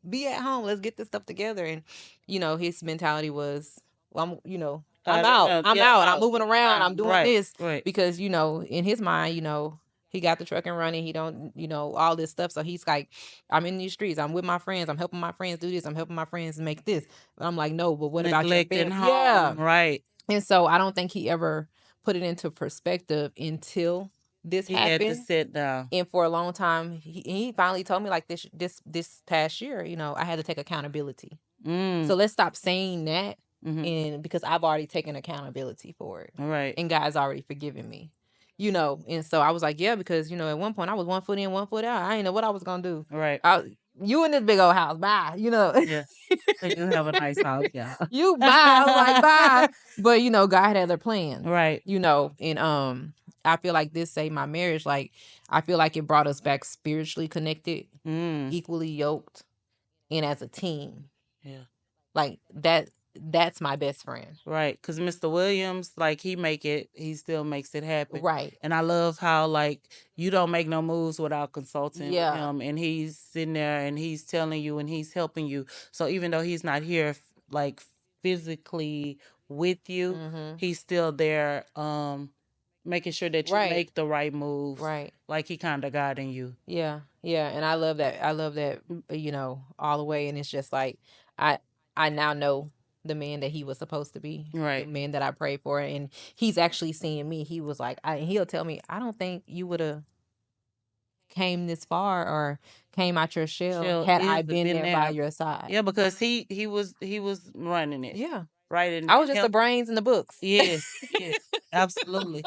be at home. Let's get this stuff together. And, you know, his mentality was, well, you know, I'm out. I'm yeah, out. I'm moving around. I'm doing Right. this Right. because, you know, in his mind, you know, he got the truck and running. He don't, you know, all this stuff. So he's like, I'm in these streets. I'm with my friends. I'm helping my friends do this. I'm helping my friends make this. But I'm like, no, but what about your Neglecting family? home. Yeah. Right. And so I don't think he ever put it into perspective until this He had to happened. sit down. And for a long time, he finally told me like this past year, you know, I had to take accountability. So let's stop saying that. And because I've already taken accountability for it. Right. And God's already forgiven me. You know, and so I was like, yeah, because you know, at one point I was 1 foot in, 1 foot out. I didn't know what I was gonna do. Right. You in this big old house, bye. You know. Yeah. You have a nice house, yeah. You bye. I was like, bye. But you know, God had other plans. Right. You know, and I feel like this saved my marriage. Like I feel like it brought us back spiritually connected, equally yoked, and as a team. Yeah. Like that's my best friend. Right. Because Mr. Williams, like he still makes it happen. Right. And I love how like you don't make no moves without consulting with him. And he's sitting there and he's telling you and he's helping you. So even though he's not here like physically with you, he's still there making sure that you make the right moves. Right. Like he kind of guiding you. Yeah. Yeah. And I love that. I love that, you know, all the way. And it's just like I now know the man that he was supposed to be. Right. The man that I prayed for. And he's actually seeing me. He was like, he'll tell me, I don't think you would have came this far or came out your shell had I been there by your side. Yeah, because he was running it. Yeah. Right. And I was just the brains in the books. Yes. Yes. Absolutely.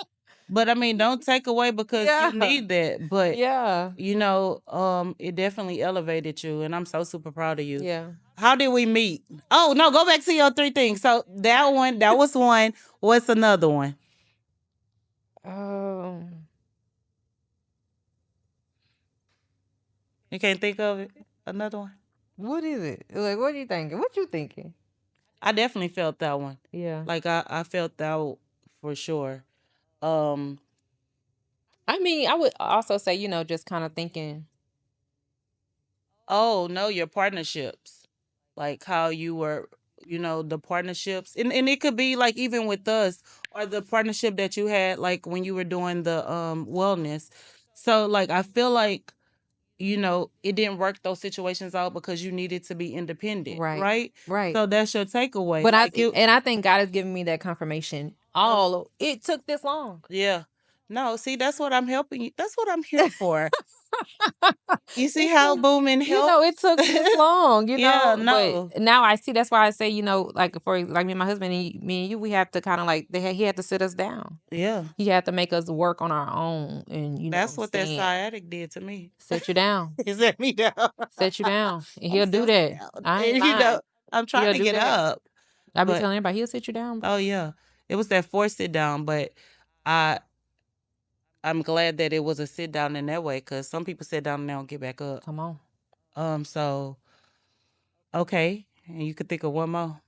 But I mean, don't take away because you need that. But Yeah. you know, it definitely elevated you, and I'm so super proud of you. Yeah. How did we meet? Oh no, go back to your 3 things. So that was one. What's another one? You can't think of it. Another one. What is it? Like, what are you thinking? What you thinking? I definitely felt that one. Yeah. Like I felt that for sure. I mean, I would also say, you know, just kind of thinking. Oh no, your partnerships, like how you were, you know, the partnerships, and it could be like even with us or the partnership that you had like when you were doing the wellness. So like I feel like you know it didn't work those situations out because you needed to be independent, right? Right. So that's your takeaway. But like I think God has given me that confirmation. It took this long. Yeah. No, see, that's what I'm helping you. That's what I'm here for. You see how booming help? You know, it took this long, you know. Yeah, no. But now I see. That's why I say, you know, like for like me and my husband, me and you, we have to kind of like he had to sit us down. Yeah. He had to make us work on our own, and you know, That's what that sciatic did to me. Set you down. He set me down. Set you down, and he'll do that. I ain't you know, I'm trying to get up. I be telling everybody he'll sit you down. Oh yeah, it was that forced sit down, but I'm glad that it was a sit down in that way because some people sit down and they don't get back up. Come on. So okay, and you could think of one more.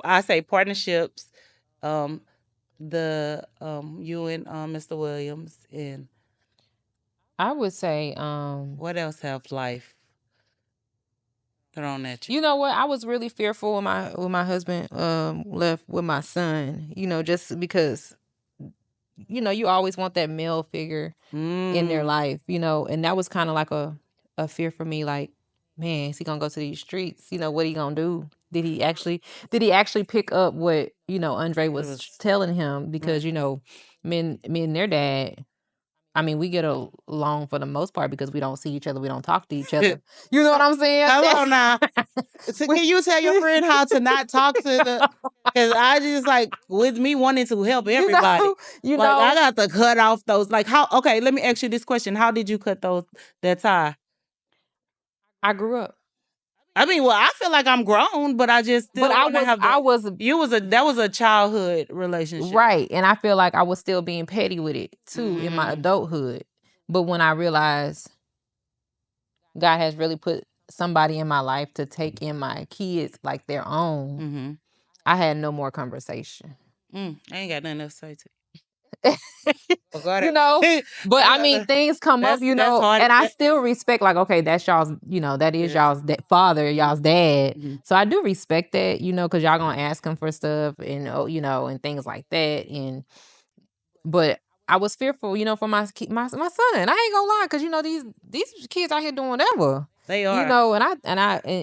I say partnerships, the you and Mr. Williams, and I would say what else have life thrown at you? You know what? I was really fearful when my husband left with my son. You know, just because you know you always want that male figure in their life. You know, and that was kind of like a fear for me. Like, man, is he gonna go to these streets? You know, what he gonna do? Did he actually pick up what you know Andre was telling him? Because you know, men their dad. I mean, we get along for the most part because we don't see each other, we don't talk to each other. You know what I'm saying? Come on now. So We- can you tell your friend how to not talk to the? Because I just like with me wanting to help you everybody. know, you Like I know, got to cut off those. Like how? Okay, let me ask you this question: how did you cut that tie? I grew up. I mean, well, I feel like I'm grown, but I just But still want to have I the. was That was a childhood relationship. right. And I feel like I was still being petty with it too in my Mm. adulthood. But when I realized God has really put somebody in my life to take in my kids like their own, Mm-hmm. I had no more conversation. I ain't got nothing else to say to you you. Got it. know, but I mean, things come up, That's hard. and I still respect, like, okay, that's y'all's, that is Yes. y'all's father, y'all's dad. Mhm. So I do respect that, because y'all gonna ask him for stuff and, and things like that. But I was fearful, for my son. I ain't gonna lie, because these kids out here doing whatever. They are. And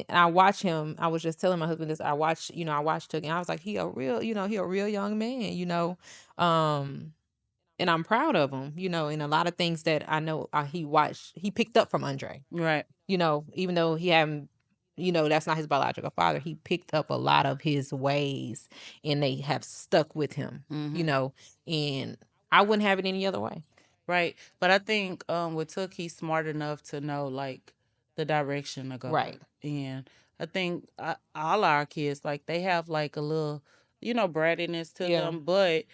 I watch him. I was just telling my husband this. I watched Tuck, and I was like, he a real young man, and I'm proud of him, and a lot of things that I know he picked up from Andre, Right. even though he haven't, that's not his biological father, he picked up a lot of his ways and they have stuck with him, and I wouldn't have it any other way. Right. But I think with Took, he's smart enough to know like the direction to go. Right. And I think all our kids, like they have like a little, brattiness to Yeah. them, but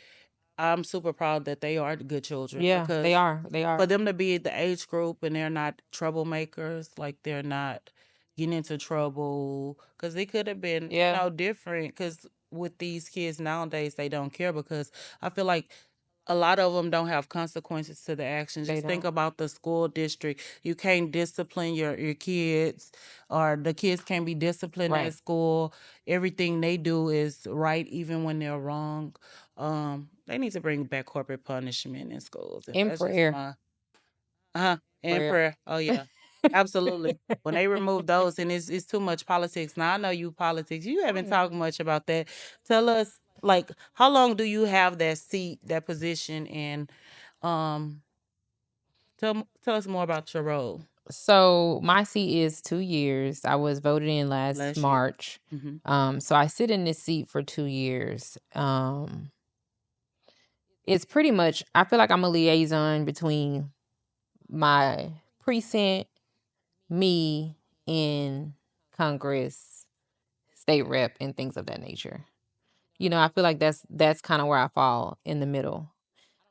I'm super proud that they are good children. Yeah, Because they are. for them to be the age group and they're not troublemakers, like they're not getting into trouble, because it could have been, Yeah. different. Because with these kids nowadays, they don't care because I feel like a lot of them don't have consequences to the actions. They Just think don't. about the school district. You can't discipline your kids, or the kids can't be disciplined Right. at school. Everything they do is right, even when they're wrong. They need to bring back corporate punishment in schools. And In that's just prayer. my and Prayer. prayer. Oh yeah. Absolutely. When they remove those, and it's too much politics. Now I know you politics. You haven't talked much about that. Tell us, like, how long do you have that seat, that position, and um, tell us more about your role. So my seat is 2 years. I was voted in last Last year. March. Mm-hmm. So I sit in this seat for 2 years. It's pretty much, I feel like I'm a liaison between my precinct, me, and Congress, state rep, and things of that nature. I feel like that's kind of where I fall in the middle.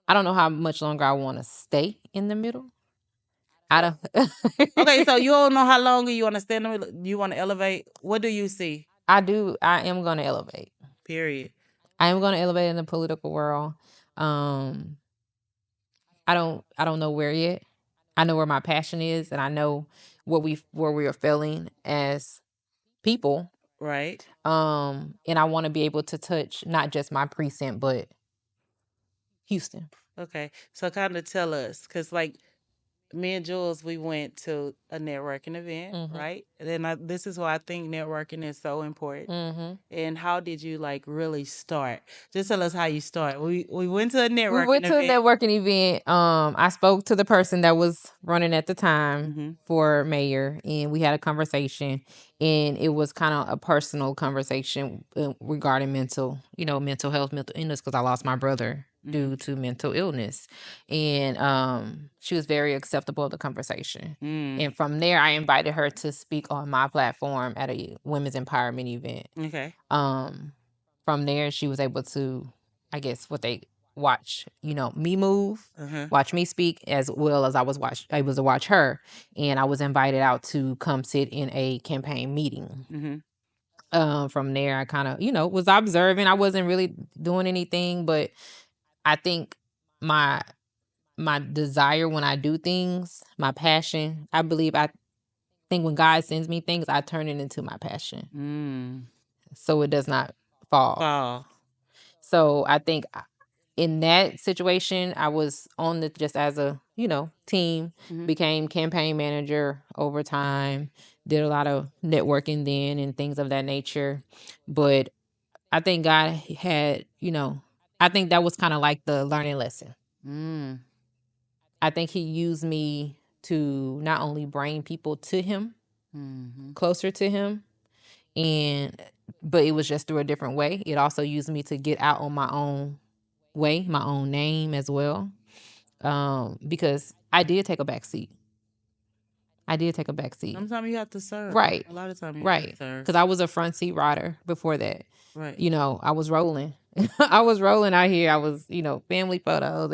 I don't know how much longer I want to stay in the middle. I don't. Okay, so you don't know how long you want to stand. You want to elevate. What do you see? I do. I am going to elevate. Period. I am going to elevate in the political world. I don't know where yet. I know where my passion is, and I know where we are failing as people. Right. And I want to be able to touch not just my precinct, but Houston. Okay, so kind of tell us, because like me and Jules, we went to a networking event, right? And then this is why I think networking is so important. And how did you like really start? Just tell us how you start. We went to a networking We went to a event. networking event. I spoke to the person that was running at the time Mm-hmm. for mayor, and we had a conversation. And it was kind of a personal conversation regarding mental health, mental illness, because I lost my brother due to mental illness. And she was very acceptable of the conversation. And from there, I invited her to speak on my platform at a women's empowerment event. Okay. From there, she was able to, I guess, watch, me move, Uh-huh. watch me speak, as well as I was able to watch her. And I was invited out to come sit in a campaign meeting. From there, I kind of, was observing. I wasn't really doing anything, but I think my desire when I do things, my passion, I think when God sends me things, I turn it into my passion. So it does not fall. So I think in that situation, I was on the just as a team, became campaign manager over time, did a lot of networking then and things of that nature. But I think God had, I think that was kind of like the learning lesson. I think he used me to not only bring people to him, closer to him, and but it was just through a different way. It also used me to get out on my own way, my own name as well. Because I did take a back seat. I did take a back seat. Sometimes you have to serve. Right. A lot of times you have Right. to serve. Because I was a front seat rider before that. Right. You know, I was rolling. I was rolling out here. I was, family photos,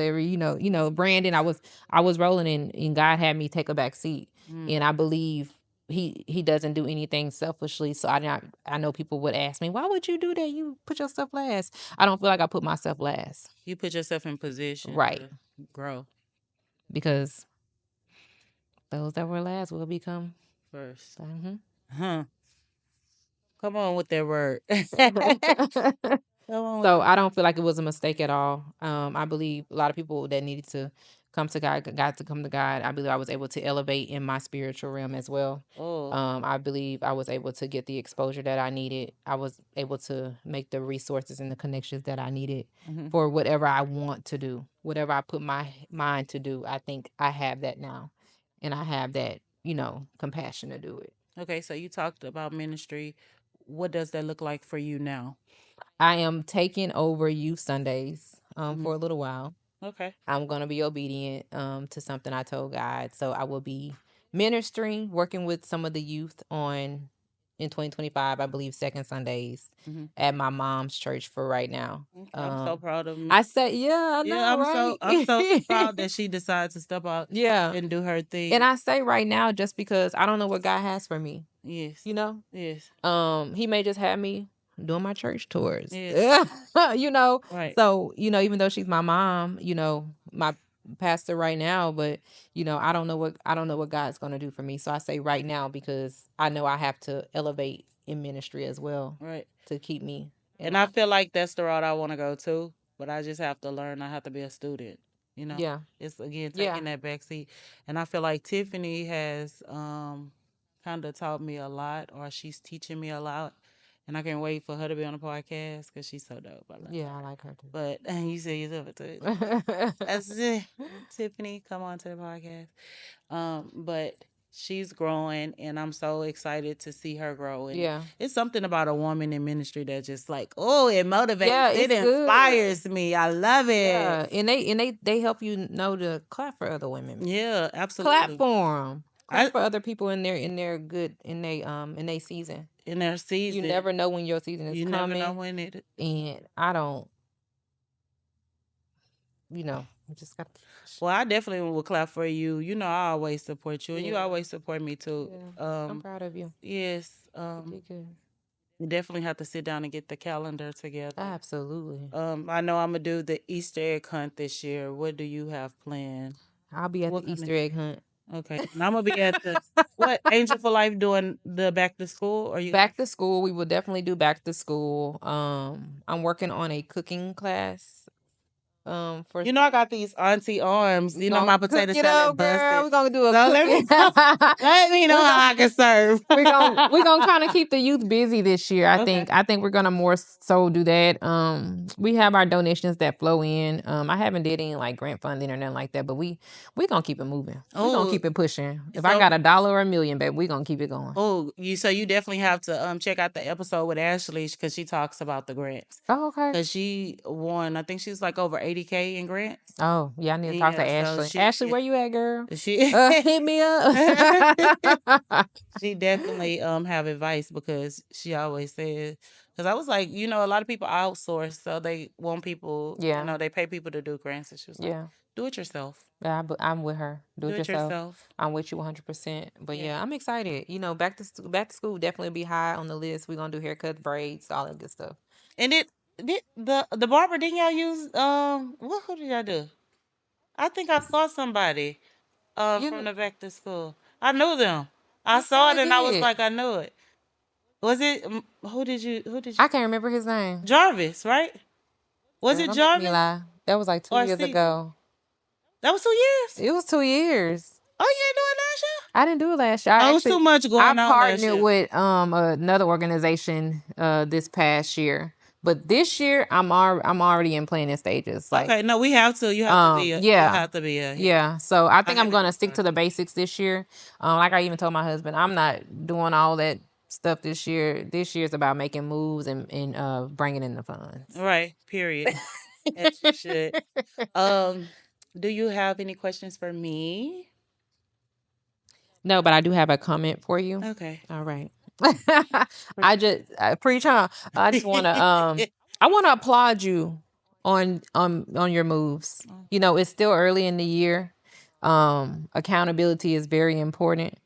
Brandon. I was rolling, and God had me take a back seat. And I believe he doesn't do anything selfishly. So I know people would ask me, why would you do that? You put yourself last. I don't feel like I put myself last. You put yourself in position Right. to grow. Because those that were last will become first. Mm-hmm. Come on with that word. So I don't feel like it was a mistake at all. I believe a lot of people that needed to come to God got to come to God. I believe I was able to elevate in my spiritual realm as well. I believe I was able to get the exposure that I needed. I was able to make the resources and the connections that I needed for whatever I want to do, whatever I put my mind to do. I think I have that now, and I have that, compassion to do it. Okay, so you talked about ministry. What does that look like for you now? I am taking over Youth Sundays for a little while. Okay. I'm going to be obedient to something I told God. So I will be ministering, working with some of the youth in 2025, I believe, second Sundays at my mom's church for right now. I'm so proud of me. I said, yeah, I know, right? I'm so proud that she decided to step out and do her thing. And I say right now just because I don't know what God has for me. Yes. Yes. He may just have me doing my church tours. Yes. Right. So, even though she's my mom, my pastor right now, but I don't know what God's going to do for me. So I say right now because I know I have to elevate in ministry as well. Right. To keep me. And I feel like that's the route I want to go to, but I just have to learn. I have to be a student. Yeah. It's again taking that backseat. And I feel like Tiffany has kind of taught me a lot, or she's teaching me a lot. And I can't wait for her to be on the podcast because she's so dope. I like her too. But you say you love it too. That's it. Tiffany, come on to the podcast. But she's growing, and I'm so excited to see her grow. And it's something about a woman in ministry that just like, it motivates. It inspires me. I love it. Yeah, and they help you know to clap for other women. Yeah, absolutely. Clap for them. Clap for other people in their good in their season. In their season, you never know when your season is coming. You never know when it. And I don't. Just got. Well, I definitely will clap for you. I always support you, and you always support me too. Yeah. I'm proud of you. Yes. You definitely have to sit down and get the calendar together. Absolutely. I know I'm gonna do the Easter egg hunt this year. What do you have planned? I'll be at the Easter egg hunt. Okay, and I'm gonna be at the Angel for Life doing the back to school? Or you back to school? We will definitely do back to school. I'm working on a cooking class. I got these auntie arms. My potato salad busted. We're gonna do a let me know how I can serve. we're gonna kind of keep the youth busy this year. I think we're gonna more so do that. We have our donations that flow in. I haven't did any like grant funding or nothing like that, but we gonna keep it moving. We're gonna keep it pushing. If I got $1 or $1 million, babe, we gonna keep it going. So you definitely have to check out the episode with Ashley because she talks about the grants. Oh, okay. Because she won, I think she's like over 80K in grants. Oh, yeah, I need to talk to Ashley. Ashley, where you at, girl? She hit me up. She definitely have advice because she always says, because I was like, a lot of people outsource, so they want people, they pay people to do grants, and she was like, do it yourself. Yeah, but I'm with her. Do it yourself. I'm with you 100%. But yeah, I'm excited. Back to school definitely be high on the list. We're gonna do haircuts, braids, all that good stuff. And the barber, didn't y'all use who did y'all do? I think I saw somebody from the back to school. I knew them. I saw it and I was like, I knew it. Was it who did you I can't remember his name. Jarvis, right? Was it Jarvis? That was like 2 years ago. That was 2 years? It was 2 years. Oh, you didn't do it last year? I didn't do it last year. It was too much going on. I partnered with another organization this past year. But this year, I'm already in planning stages. Like, Okay, no, we have to. You have to be. You yeah, have to be. yeah. So I think I'm haven't gonna stick to the basics this year. Like I even told my husband, I'm not doing all that stuff this year. This year's about making moves and bringing in the funds. Right. Period. As you should. Um, do you have any questions for me? No, but I do have a comment for you. Okay. All right. Preach on. I just want to I want to applaud you on your moves. Oh. You know, it's still early in the year. Accountability is very important.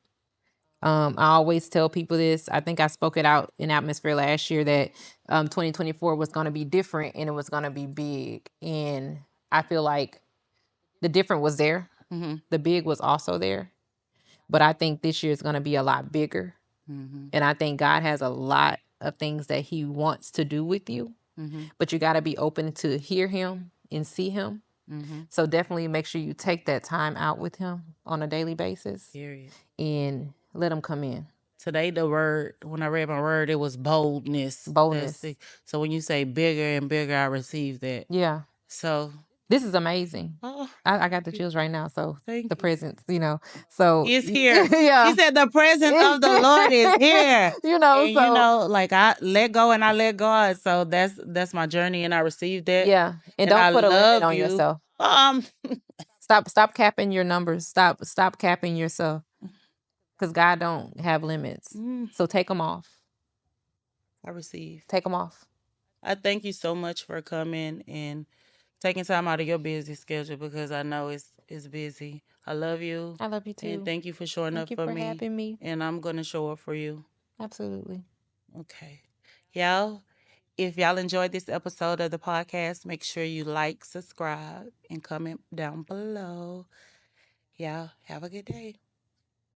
I always tell people this. I think I spoke it out in Atmosphere last year that 2024 was going to be different and it was going to be big. And I feel like the different was there. Mm-hmm. The big was also there. But I think this year is going to be a lot bigger. Mm-hmm. And I think God has a lot of things that he wants to do with you. Mm-hmm. But you got to be open to hear him and see him. Mm-hmm. So definitely make sure you take that time out with him on a daily basis. Period. And let him come in. Today, the word, when I read my word, it was boldness. Boldness. So when you say bigger and bigger, I receive that. Yeah. So this is amazing. Oh, I got the chills right now. So thank the you. presence, you know. So It's here. Yeah. She said the presence of the Lord is here. You know, And, so you know, like I let go and I let God. So that's my journey, and I received that. yeah. And I don't put a limit love on you. yourself. Um, Stop capping your numbers. Stop capping yourself. Because God don't have limits. So take them off. I receive. Take them off. I thank you so much for coming and taking time out of your busy schedule, because I know it's busy. I love you. I love you too. And thank you for showing Thank up you for for me. having me. And I'm gonna show up for you. Absolutely. Okay. Y'all, if y'all enjoyed this episode of the podcast, make sure you like, subscribe, and comment down below. Y'all have a good day.